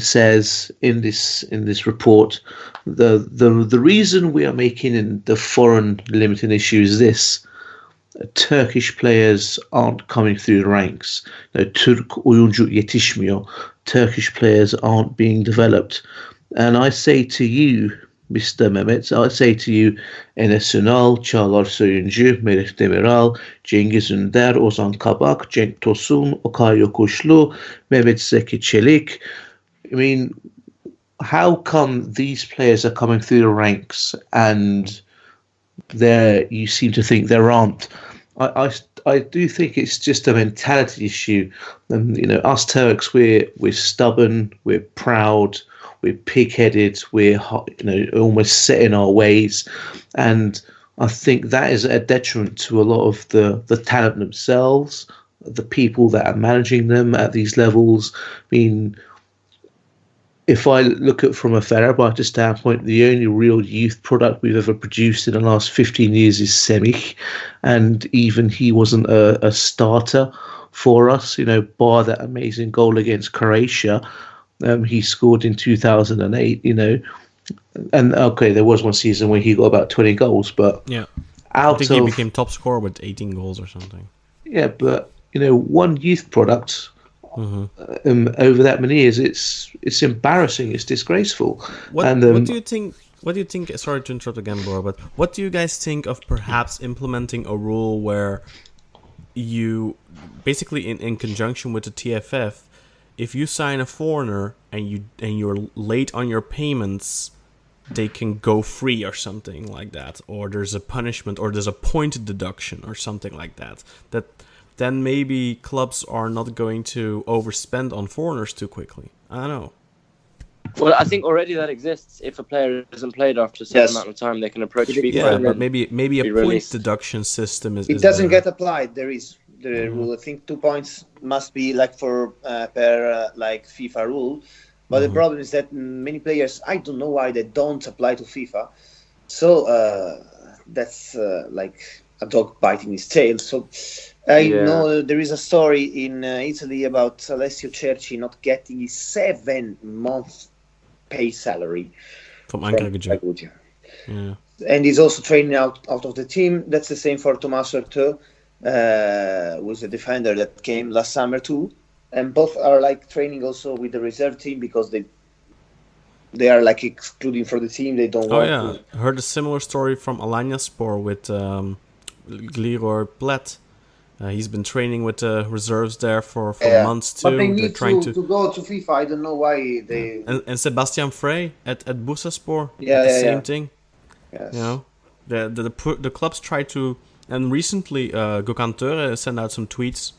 says in this report, the reason we are making the foreign limit an issue is this: Turkish players aren't coming through the ranks. Türk oyuncu yetişmiyor. Turkish players aren't being developed. And I say to you, Mr. Mehmet, I say to you, Enes Ünal, Çağlar Söyüncü, Melih Demiral, Cengiz Ünder, Ozan Kabak, Cenk Tosun, Okay Yokuşlu, Mehmet Zeki Çelik. I mean, how come these players are coming through the ranks and there you seem to think there aren't? I do think it's just a mentality issue. Us Turks, we're stubborn, we're proud, we're pig-headed, we're almost set in our ways, and I think that is a detriment to a lot of the talent themselves, the people that are managing them at these levels. I mean, if I look at from a Fenerbahce standpoint, the only real youth product we've ever produced in the last 15 years is Semih, and even he wasn't a starter for us, bar that amazing goal against Croatia. He scored in 2008, and okay, there was one season where he got about 20 goals, but yeah, I think he became top scorer with 18 goals or something. Yeah, but one youth product. Over that many years, it's embarrassing. It's disgraceful. What do you think? What do you think? Sorry to interrupt again, Bora, but what do you guys think of perhaps implementing a rule where you basically, in conjunction with the TFF, if you sign a foreigner and you're late on your payments, they can go free or something like that, or there's a punishment, or there's a point deduction or something like that. Then maybe clubs are not going to overspend on foreigners too quickly. I don't know. Well, I think already that exists. If a player isn't played after a certain amount of time, they can approach FIFA. Yeah, but maybe a point deduction system is. It doesn't get applied. There is the rule. I think 2 points must be per FIFA rule. But the problem is that many players, I don't know why they don't apply to FIFA. So that's like a dog biting his tail. So I know there is a story in Italy about Alessio Cerci not getting his 7-month pay salary from Ankara. Yeah. And he's also training out of the team. That's the same for Tommaso Ertö, who's a defender that came last summer too. And both are training also with the reserve team because they are excluding for the team. They don't want to. I heard a similar story from Alanyaspor with Gliror Plet. He's been training with the reserves there for months too. But they need to go to FIFA. I don't know why they. And Sebastian Frey at Bursaspor. Same thing. Yes. The clubs try to, and recently Gökhan Töre sent out some tweets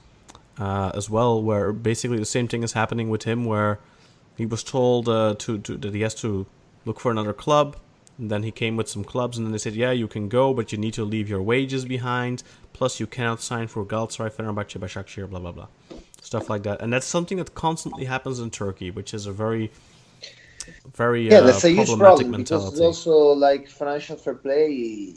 as well, where basically the same thing is happening with him, where he was told that he has to look for another club. And then he came with some clubs, and then they said, yeah, you can go, but you need to leave your wages behind. Plus, you cannot sign for Galatasaray, Fenerbahce, Başakşehir, blah, blah, blah. Stuff like that. And that's something that constantly happens in Turkey, which is a very, very that's a huge problem, mentality. Because it's also financial fair play.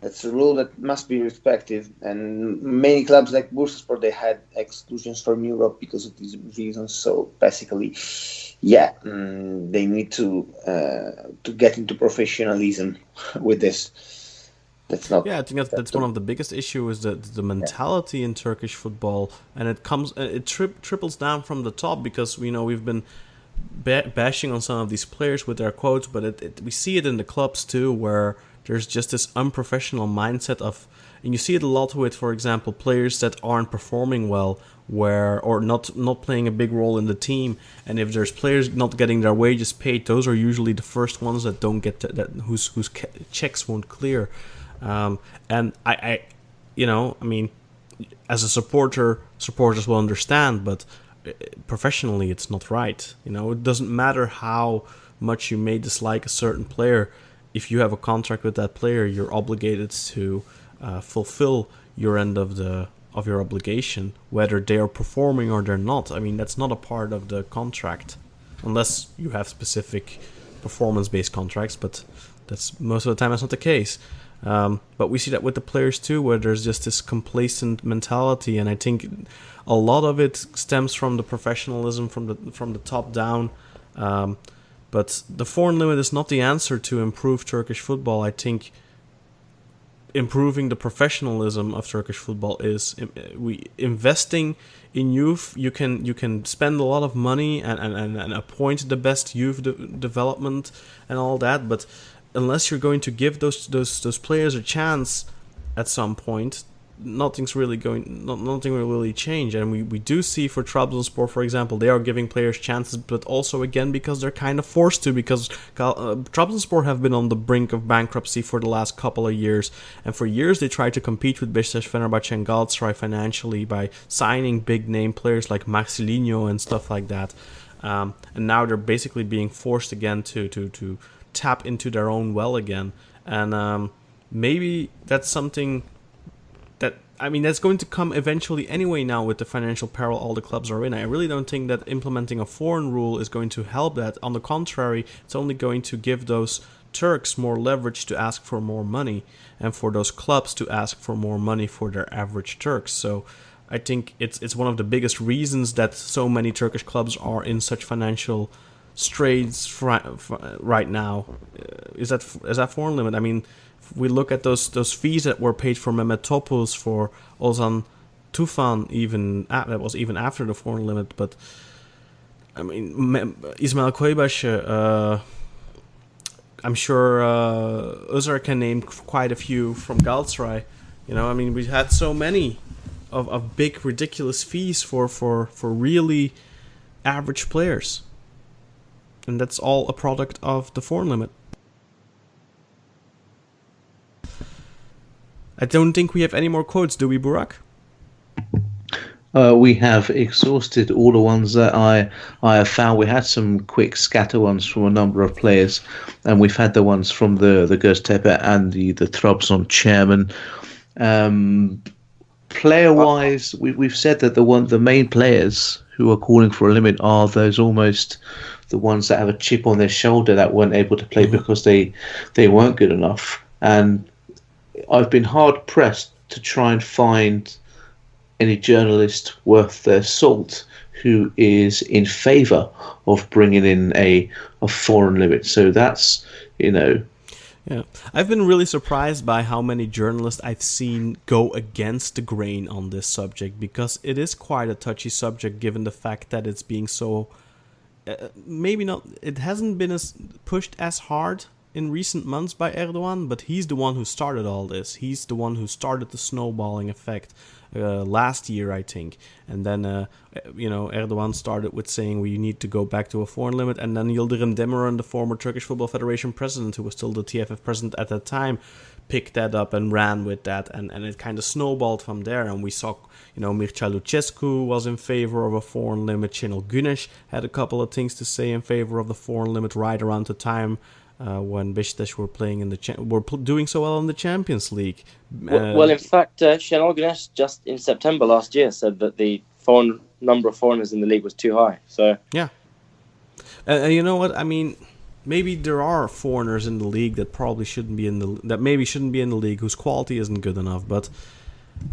That's a rule that must be respected. And many clubs like Bursaspor, they had exclusions from Europe because of these reasons. So basically, they need to get into professionalism with this. That's not. Yeah, I think that's one of the biggest issues is the mentality in Turkish football, and it triples down from the top because we've been bashing on some of these players with their quotes, but we see it in the clubs too, where there's just this unprofessional mindset and you see it a lot with, for example, players that aren't performing well, or not playing a big role in the team. And if there's players not getting their wages paid, those are usually the first ones that don't get whose checks won't clear. And I mean, as a supporters will understand, but professionally, it's not right. It doesn't matter how much you may dislike a certain player, if you have a contract with that player, you're obligated to fulfill your end of your obligation, whether they are performing or they're not. I mean, that's not a part of the contract, unless you have specific performance-based contracts, but that's most of the time that's not the case. But we see that with the players too, where there's just this complacent mentality, and I think a lot of it stems from the professionalism from the top down. But the foreign limit is not the answer to improve Turkish football. I think improving the professionalism of Turkish football is investing in youth. You can spend a lot of money and appoint the best youth development and all that, but unless you're going to give those players a chance at some point, nothing will really change. And we do see for Trabzonspor, for example, they are giving players chances, but also again because they're kind of forced to, because Trabzonspor have been on the brink of bankruptcy for the last couple of years, and for years they tried to compete with Beşiktaş, Fenerbahçe and Galatasaray financially by signing big name players like Marcelinho and stuff like that, and now they're basically being forced again to tap into their own well again. And maybe that's something that's going to come eventually anyway now with the financial peril all the clubs are in. I really don't think that implementing a foreign rule is going to help that. On the contrary, it's only going to give those Turks more leverage to ask for more money, and for those clubs to ask for more money for their average Turks. So I think it's one of the biggest reasons that so many Turkish clubs are in such financial straits right now. Is that foreign limit? I mean, if we look at those fees that were paid for Mehmet Topuz, for Ozan Tufan, that was even after the foreign limit. But I mean, Ismail Koybaşı, I'm sure Özer can name quite a few from Galatasaray. I mean, we had so many of big ridiculous fees for really average players. And that's all a product of the foreign limit. I don't think we have any more quotes, do we, Burak? We have exhausted all the ones that I have found. We had some quick scatter ones from a number of players, and we've had the ones from the Göztepe and the Trabzon chairman. Player-wise, we've said that the main players who are calling for a limit are those almost the ones that have a chip on their shoulder that weren't able to play because they weren't good enough. And I've been hard pressed to try and find any journalist worth their salt who is in favour of bringing in a foreign limit. So that's, Yeah, I've been really surprised by how many journalists I've seen go against the grain on this subject, because it is quite a touchy subject given the fact that it's being so... it hasn't been as pushed as hard in recent months by Erdogan, but he's the one who started all this. He's the one who started the snowballing effect last year, I think. And then, Erdogan started with saying we need to go back to a foreign limit, and then Yıldırım Demirören, the former Turkish Football Federation president, who was still the TFF president at that time, picked that up and ran with that, and it kind of snowballed from there. And we saw, Mircea Lucescu was in favor of a foreign limit. Şenol Güneş had a couple of things to say in favor of the foreign limit right around the time when Beşiktaş were playing doing so well in the Champions League. Well, in fact, Şenol Güneş just in September last year said that the number of foreigners in the league was too high. So yeah, you know what I mean. Maybe there are foreigners in the league that probably shouldn't be in the league, whose quality isn't good enough. But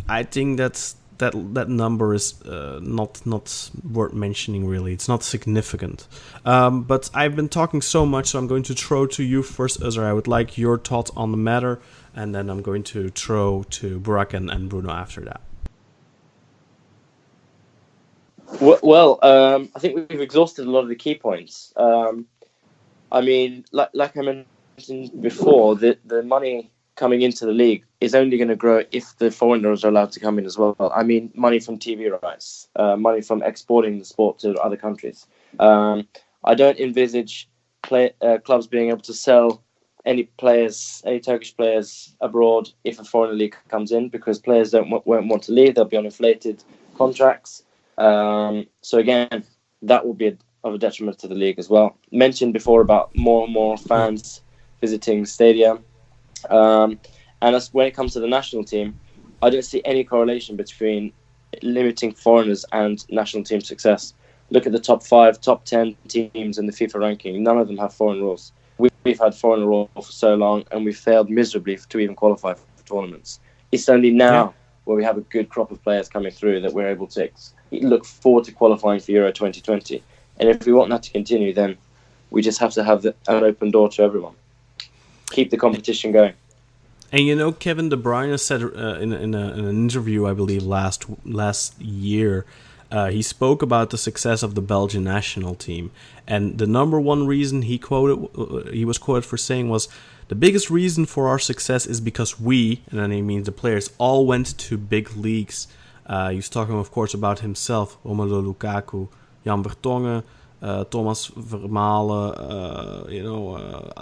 I think that number is not worth mentioning, really. It's not significant. But I've been talking so much, so I'm going to throw to you first, Özer. I would like your thoughts on the matter, and then I'm going to throw to Burak and Bruno after that. Well, I think we've exhausted a lot of the key points. I mean, like I mentioned before, the money coming into the league is only going to grow if the foreigners are allowed to come in as well. I mean, money from TV rights, money from exporting the sport to other countries. I don't envisage clubs being able to sell any Turkish players abroad if a foreign league comes in, because players won't want to leave. They'll be on inflated contracts. So again, that will be of a detriment to the league as well. Mentioned before about more and more fans visiting the stadium. And when it comes to the national team, I don't see any correlation between limiting foreigners and national team success. Look at the top 5, top 10 teams in the FIFA ranking. None of them have foreign rules. We've had foreign rule for so long, and we've failed miserably to even qualify for tournaments. It's only now where we have a good crop of players coming through that we're able to look forward to qualifying for Euro 2020. And if we want that to continue, then we just have to have an open door to everyone. Keep the competition going. And you know, Kevin De Bruyne said in an interview, I believe last year, he spoke about the success of the Belgian national team, and the number one reason he was quoted for saying was, the biggest reason for our success is because we, and then he means the players, all went to big leagues. He was talking, of course, about himself, Romelu Lukaku, Jan Vertonghen, Thomas Vermaelen,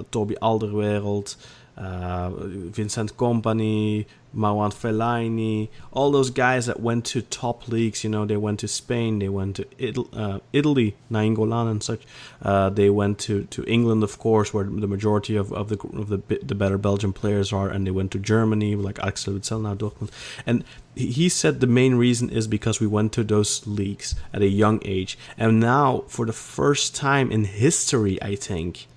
Toby Alderweireld, Vincent Kompany, Marwan Fellaini, all those guys that went to top leagues. They went to Spain, they went to Italy, Nainggolan and such. They went to England, of course, where the majority of the better Belgian players are, and they went to Germany, like Axel Witsel, now Dortmund. And he said the main reason is because we went to those leagues at a young age, and now for the first time in history, I think,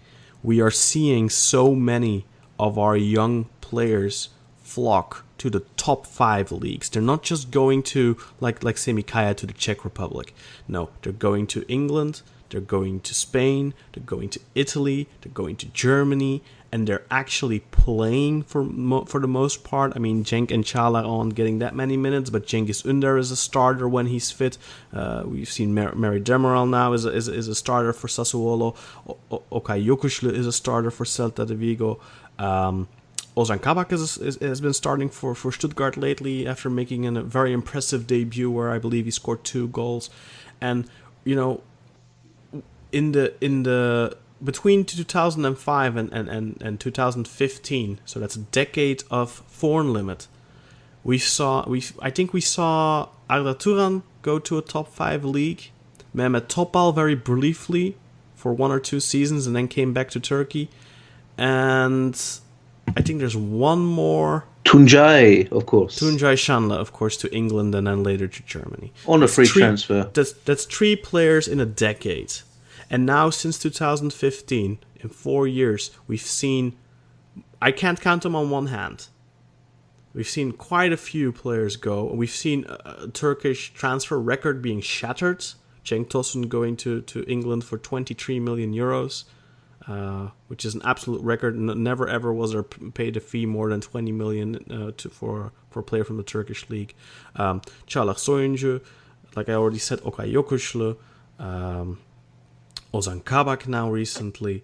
we are seeing so many of our young players flock to the top 5 leagues. They're not just going to, like Semih Kaya, to the Czech Republic. No, they're going to England, they're going to Spain, they're going to Italy, they're going to Germany, and they're actually playing for the most part. I mean, Cenk and Çağlar aren't getting that many minutes, but Cengiz Ünder is a starter when he's fit. We've seen Mary Demiral now is a starter for Sassuolo. Okay Yokuşlu is a starter for Celta de Vigo. Ozan Kabak has been starting for Stuttgart lately after making a very impressive debut where I believe he scored 2 goals. And in the between 2005 and 2015, so that's a decade of foreign limit, I think we saw Arda Turan go to a top 5 league, Mehmet Topal very briefly for 1 or 2 seasons and then came back to Turkey, and I think there's one more. Tuncay, of course. Tuncay Şanlı, of course, to England and then later to Germany. On a free transfer. That's 3 players in a decade. And now since 2015, in 4 years, we've seen, I can't count them on one hand. We've seen quite a few players go. We've seen a Turkish transfer record being shattered. Cenk Tosun going to England for 23 million euros. Which is an absolute record. Never ever was there paid a fee more than 20 million for a player from the Turkish league. Çağlar Soyuncu, like I already said, Okay Yokuşlu, Ozan Kabak now recently,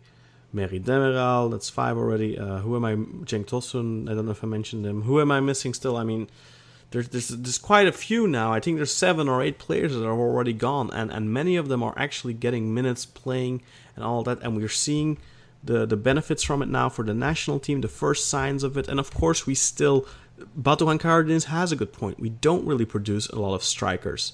Mary Demiral, that's 5 already. Who am I? Cenk Tosun, I don't know if I mentioned him. Who am I missing still? I mean, there's quite a few now. I think there's 7 or 8 players that are already gone, and many of them are actually getting minutes playing and all that, and we're seeing the benefits from it now for the national team, the first signs of it. And of course we still, Batuhan Karadeniz has a good point. We don't really produce a lot of strikers,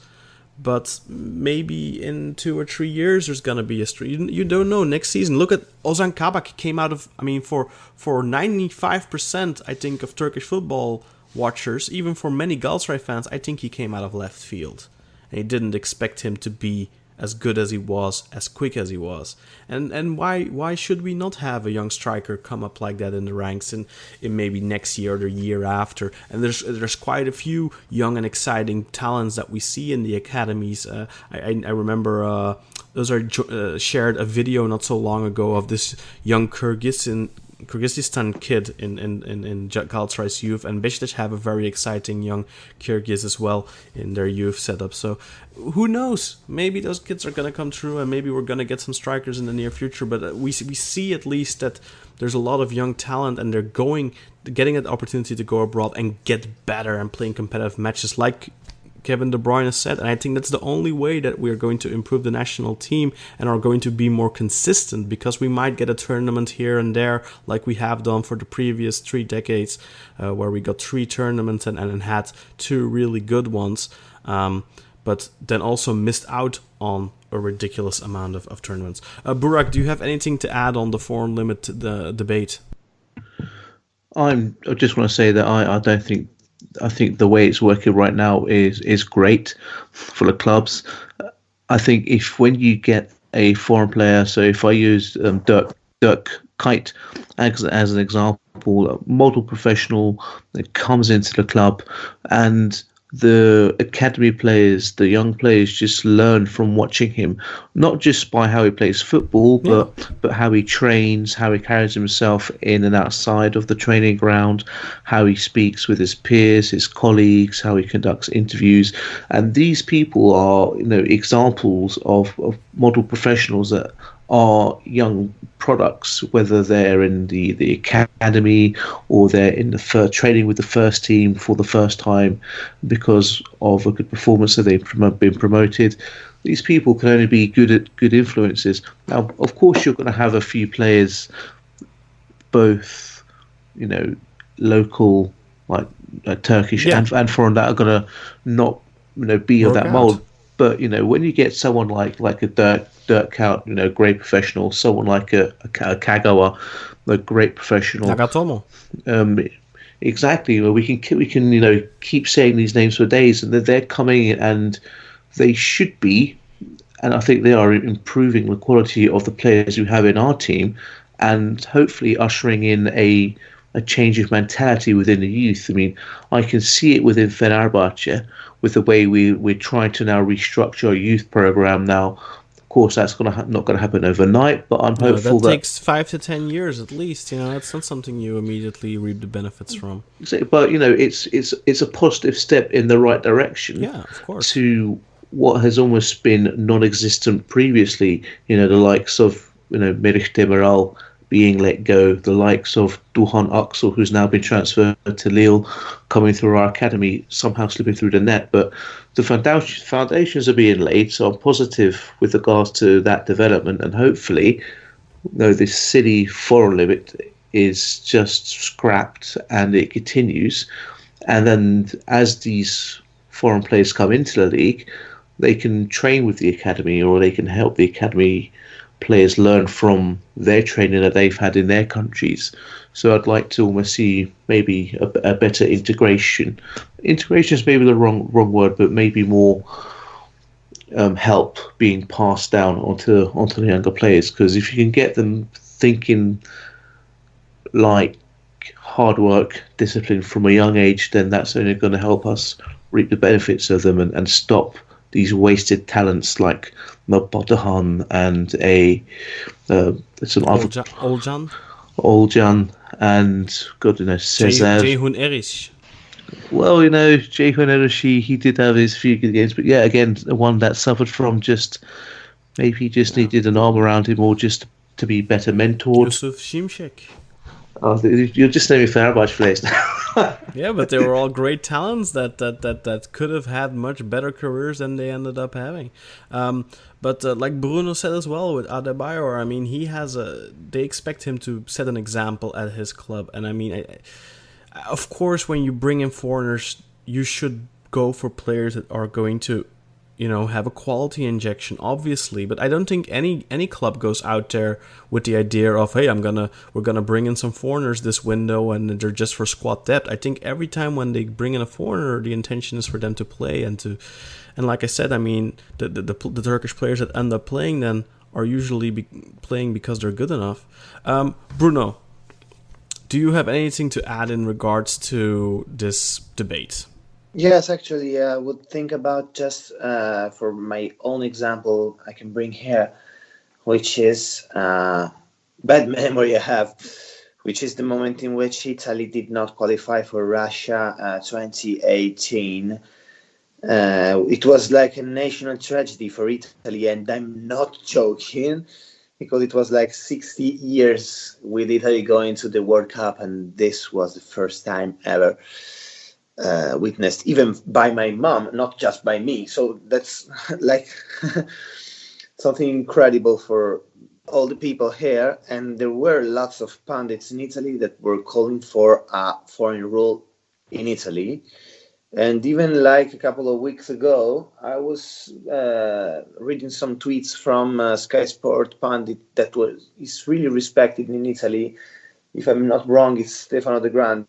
but maybe in 2 or 3 years there's gonna be a streak. You don't know. Next season, look at Ozan Kabak. Came out of, I mean, for 95% I think of Turkish football watchers, even for many Galatasaray fans, I think he came out of left field, and he didn't expect him to be as good as he was, as quick as he was. And why should we not have a young striker come up like that in the ranks in maybe next year or the year after? And there's quite a few young and exciting talents that we see in the academies. I remember shared a video not so long ago of this young Kyrgyzstan kid in Galatasaray's youth, and Beşiktaş have a very exciting young Kyrgyz as well in their youth setup. So who knows? Maybe those kids are gonna come true, and maybe we're gonna get some strikers in the near future. But we see at least that there's a lot of young talent, and they're getting an opportunity to go abroad and get better and playing competitive matches, like Kevin De Bruyne said. And I think that's the only way that we're going to improve the national team and are going to be more consistent, because we might get a tournament here and there like we have done for the previous 3 decades, where we got 3 tournaments and had 2 really good ones, but then also missed out on a ridiculous amount of tournaments. Burak, do you have anything to add on the foreign limit debate? I just want to say that I don't think. I think the way it's working right now is great for the clubs. I think when you get a foreign player, so if I use Dirk Kuyt as an example, a model professional that comes into the club, and the academy players, the young players, just learn from watching him, not just by how he plays football, but how he trains, how he carries himself in and outside of the training ground, how he speaks with his peers, his colleagues, how he conducts interviews. And these people are, examples of model professionals that are young products, whether they're in the academy or they're in the training with the first team for the first time because of a good performance that they've been promoted. These people can only be good influences. Now, of course, you're going to have a few players, both local, like Turkish and foreign, that are going to not be of that mold. But when you get someone like a Dirk Kuyt, great professional, someone like a Kagawa, a great professional, Nagatomo. Exactly. Well, we can keep saying these names for days, and they're coming, and they should be, and I think they are improving the quality of the players we have in our team, and hopefully ushering in a change of mentality within the youth. I mean, I can see it within Fenerbahce with the way we're trying to now restructure our youth program now. Of course, that's not going to happen overnight, but I'm hopeful that takes 5 to 10 years at least. It's not something you immediately reap the benefits from. But it's a positive step in the right direction. Yeah, of course. To what has almost been non-existent previously. The likes of Merih Demiral being let go, the likes of Duhan Aksel, who's now been transferred to Lille, coming through our academy, somehow slipping through the net. But the foundations are being laid, so I'm positive with regards to that development. And hopefully, this silly foreign limit is just scrapped and it continues. And then as these foreign players come into the league, they can train with the academy, or they can help the academy players learn from their training that they've had in their countries. So I'd like to almost see maybe a better integration. Integration is maybe the wrong word, but maybe more help being passed down onto the younger players. Because if you can get them thinking like hard work, discipline from a young age, then that's only going to help us reap the benefits of them and stop these wasted talents like Batuhan and some other Olcan and God Cesar. Ceyhun Eriş. Well, Ceyhun Eriş, he did have his few good games, but yeah, again, the one that suffered from needed an arm around him, or just to be better mentored. Yusuf Şimşek. Oh, you're just naming Fenerbahce players now. Yeah, but they were all great talents that could have had much better careers than they ended up having. But like Bruno said as well with Adebayor, I mean, they expect him to set an example at his club. And I mean, of course, when you bring in foreigners, you should go for players that are going to, have a quality injection, obviously. But I don't think any club goes out there with the idea of, hey, we're gonna bring in some foreigners this window and they're just for squad depth. I think every time when they bring in a foreigner, the intention is for them to play and like I said, I mean, the Turkish players that end up playing then are usually playing because they're good enough. Bruno, do you have anything to add in regards to this debate? Yes, actually, I would think about just for my own example I can bring here, which is bad memory I have, which is the moment in which Italy did not qualify for Russia 2018. It was like a national tragedy for Italy, and I'm not joking, because it was like 60 years with Italy going to the World Cup, and this was the first time ever witnessed, even by my mom, not just by me. So that's like something incredible for all the people here. And there were lots of pundits in Italy that were calling for a foreign rule in Italy. And even like a couple of weeks ago, I was reading some tweets from Sky Sport pundit that is really respected in Italy. If I'm not wrong, it's Stefano De Grande.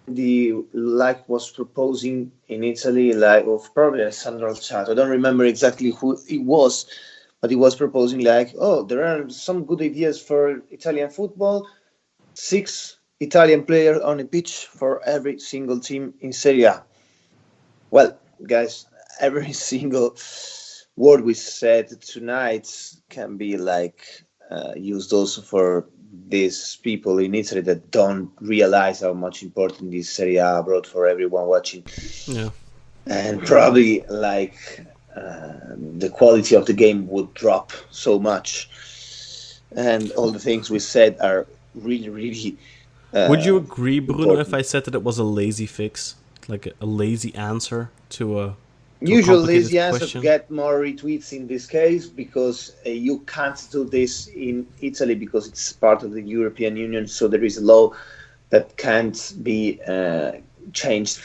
Was proposing in Italy, of probably Alessandro Alciato. I don't remember exactly who it was, but he was proposing there are some good ideas for Italian football. 6 Italian players on a pitch for every single team in Serie A. Well, guys, every single word we said tonight can be used also for these people in Italy that don't realize how much important this Serie A brought for everyone watching. Yeah. And probably the quality of the game would drop so much. And all the things we said are really, really would you agree, Bruno, important. if I said that it was a lazy fix? Like a lazy answer to a usual lazy question? answer get more retweets in this case because you can't do this in Italy because it's part of the European Union, so there is a law that can't be changed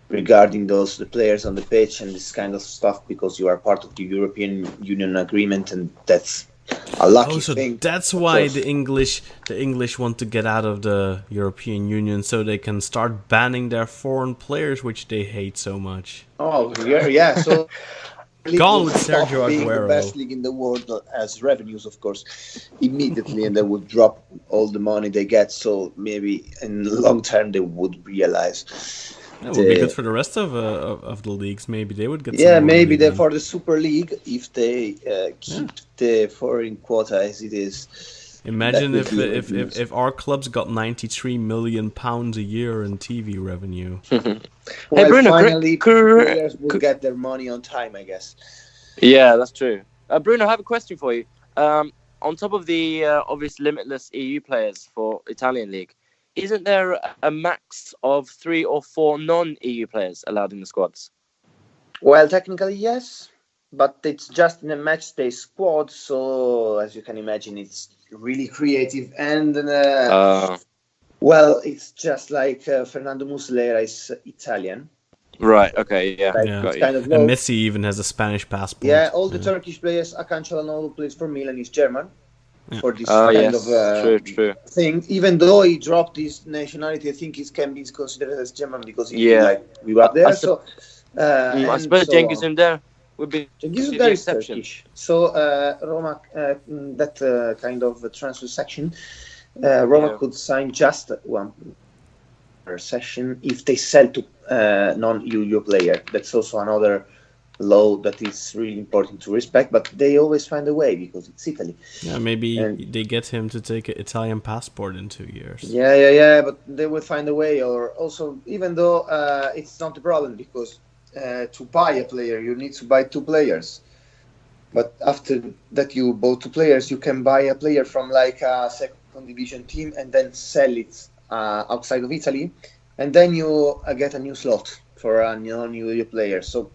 regarding the players on the pitch and this kind of stuff because you are part of the European Union agreement, and that's a lucky thing. That's why the English want to get out of the European Union so they can start banning their foreign players, which they hate so much. Oh, yeah. So gone with Sergio being Aguero. The best league in the world as revenues, of course, immediately, and they would drop all the money they get. So maybe in the long term they would realize. That would be good for the rest of the leagues. Maybe they would get. Yeah, some maybe money for the Super League if they keep the foreign quota as it is. Imagine if our clubs got £93 million a year in TV revenue. Well, Bruno, finally, players will get their money on time, I guess. Yeah, that's true. Bruno, I have a question for you. On top of the obvious limitless EU players for Italian league, isn't there a max of 3 or 4 non-EU players allowed in the squads? Well, technically, yes. But it's just in a match day squad. So, as you can imagine, it's really creative. And, well, it's just like Fernando Muslera is Italian. Right, okay, yeah. Kind of and Messi even has a Spanish passport. Yeah, all the Turkish players, Hakan Çalhanoğlu plays for Milan, is German. For this kind of true. thing, even though he dropped his nationality, I think he can be considered as German because he we were there. I suppose Cengiz Ünder would be Cengiz Ünder is Turkish. So Roma, that kind of transfer section, Roma could sign just one per session if they sell to non-EU player. That's also another law that is really important to respect, but they always find a way because it's Italy. Yeah, maybe they get him to take an Italian passport in 2 years. Yeah, but they will find a way. Or also, even though it's not a problem because to buy a player, you need to buy 2 players. But after that you bought 2 players, you can buy a player from like a second division team and then sell it outside of Italy, and then you get a new slot for a non-EU player. So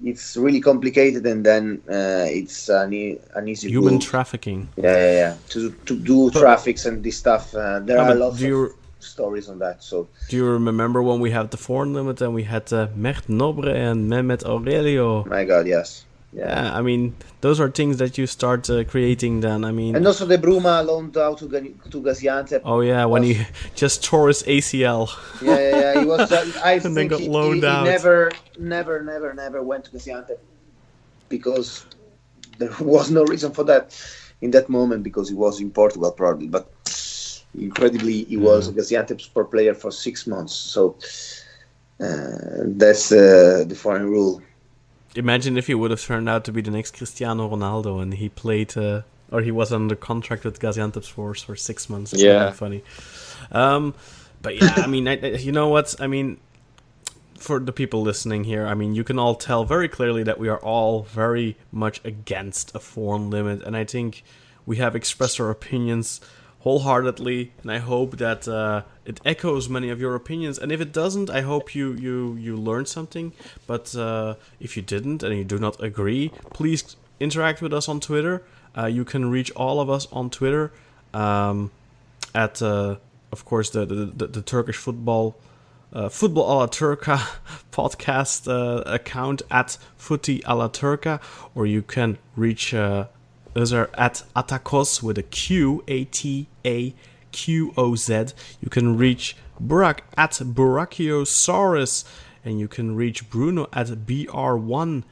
it's really complicated, and then it's an easy human trafficking. Yeah. To do traffics and this stuff. There are lots of stories on that. So do you remember when we had the foreign limit and we had Mert Nobre and Mehmet Aurelio? My God, yes. Yeah, I mean, those are things that you start creating then, I mean... And also the Bruma loaned out to Gaziantep. Oh yeah, when he just tore his ACL. Yeah, he was... I and think then got loaned out. He never went to Gaziantep because there was no reason for that in that moment because he was in Portugal probably. But incredibly, he was a Gaziantep sport player for 6 months. So that's the foreign rule. Imagine if he would have turned out to be the next Cristiano Ronaldo and he played, or he was under contract with Gaziantep for 6 months. It's kind of funny. But yeah, I mean, you know what? I mean, for the people listening here, I mean, you can all tell very clearly that we are all very much against a foreign limit. And I think we have expressed our opinions wholeheartedly, and I hope that it echoes many of your opinions. And if it doesn't, I hope you learned something. But if you didn't and you do not agree, please interact with us on Twitter. You can reach all of us on Twitter at, of course, the Turkish football Football Alla Turca podcast account at Footy Alla Turca, or you can reach Özer at Atakos with a Q, ATAQOZ. You can reach Burak at Burakiosaurus, and you can reach Bruno at BR1NO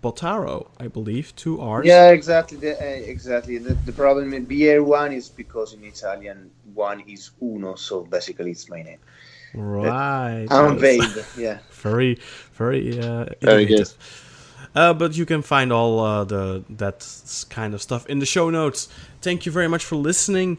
Bottaro, I believe, 2 R's. Yeah, exactly. Exactly. The problem with BR1 is because in Italian 1 is uno, so basically it's my name. Right. Unveiled, yeah. Very Very innovative. good. But you can find all that kind of stuff in the show notes. Thank you very much for listening,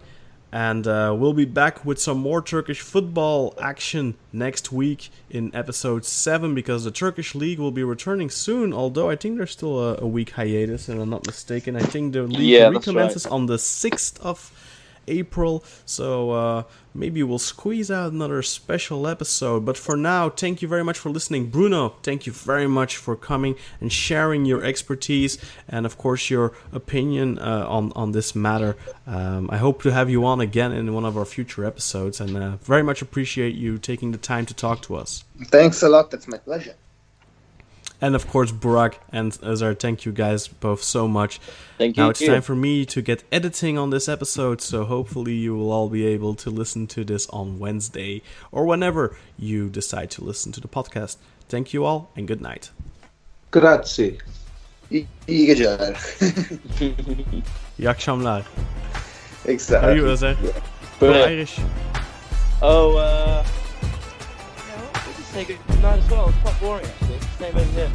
and we'll be back with some more Turkish football action next week in episode 7, because the Turkish League will be returning soon, although I think there's still a week hiatus, if I'm not mistaken. I think the league recommences on the 6th of April, so maybe we'll squeeze out another special episode. But for now, thank you very much for listening. Bruno, thank you very much for coming and sharing your expertise and of course your opinion on this matter. I hope to have you on again in one of our future episodes, and very much appreciate you taking the time to talk to us. Thanks a lot, that's my pleasure. And of course, Burak and Özer, thank you guys both so much. Thank you. Now it's time for me to get editing on this episode, so hopefully you will all be able to listen to this on Wednesday or whenever you decide to listen to the podcast. Thank you all, and good night. Grazie. İyi geceler. İyi akşamlar. Exactly. How are you, Özer? Go Brilliant. Irish. Oh, yeah, we'll just say good night as well. It's quite boring actually. Same over here.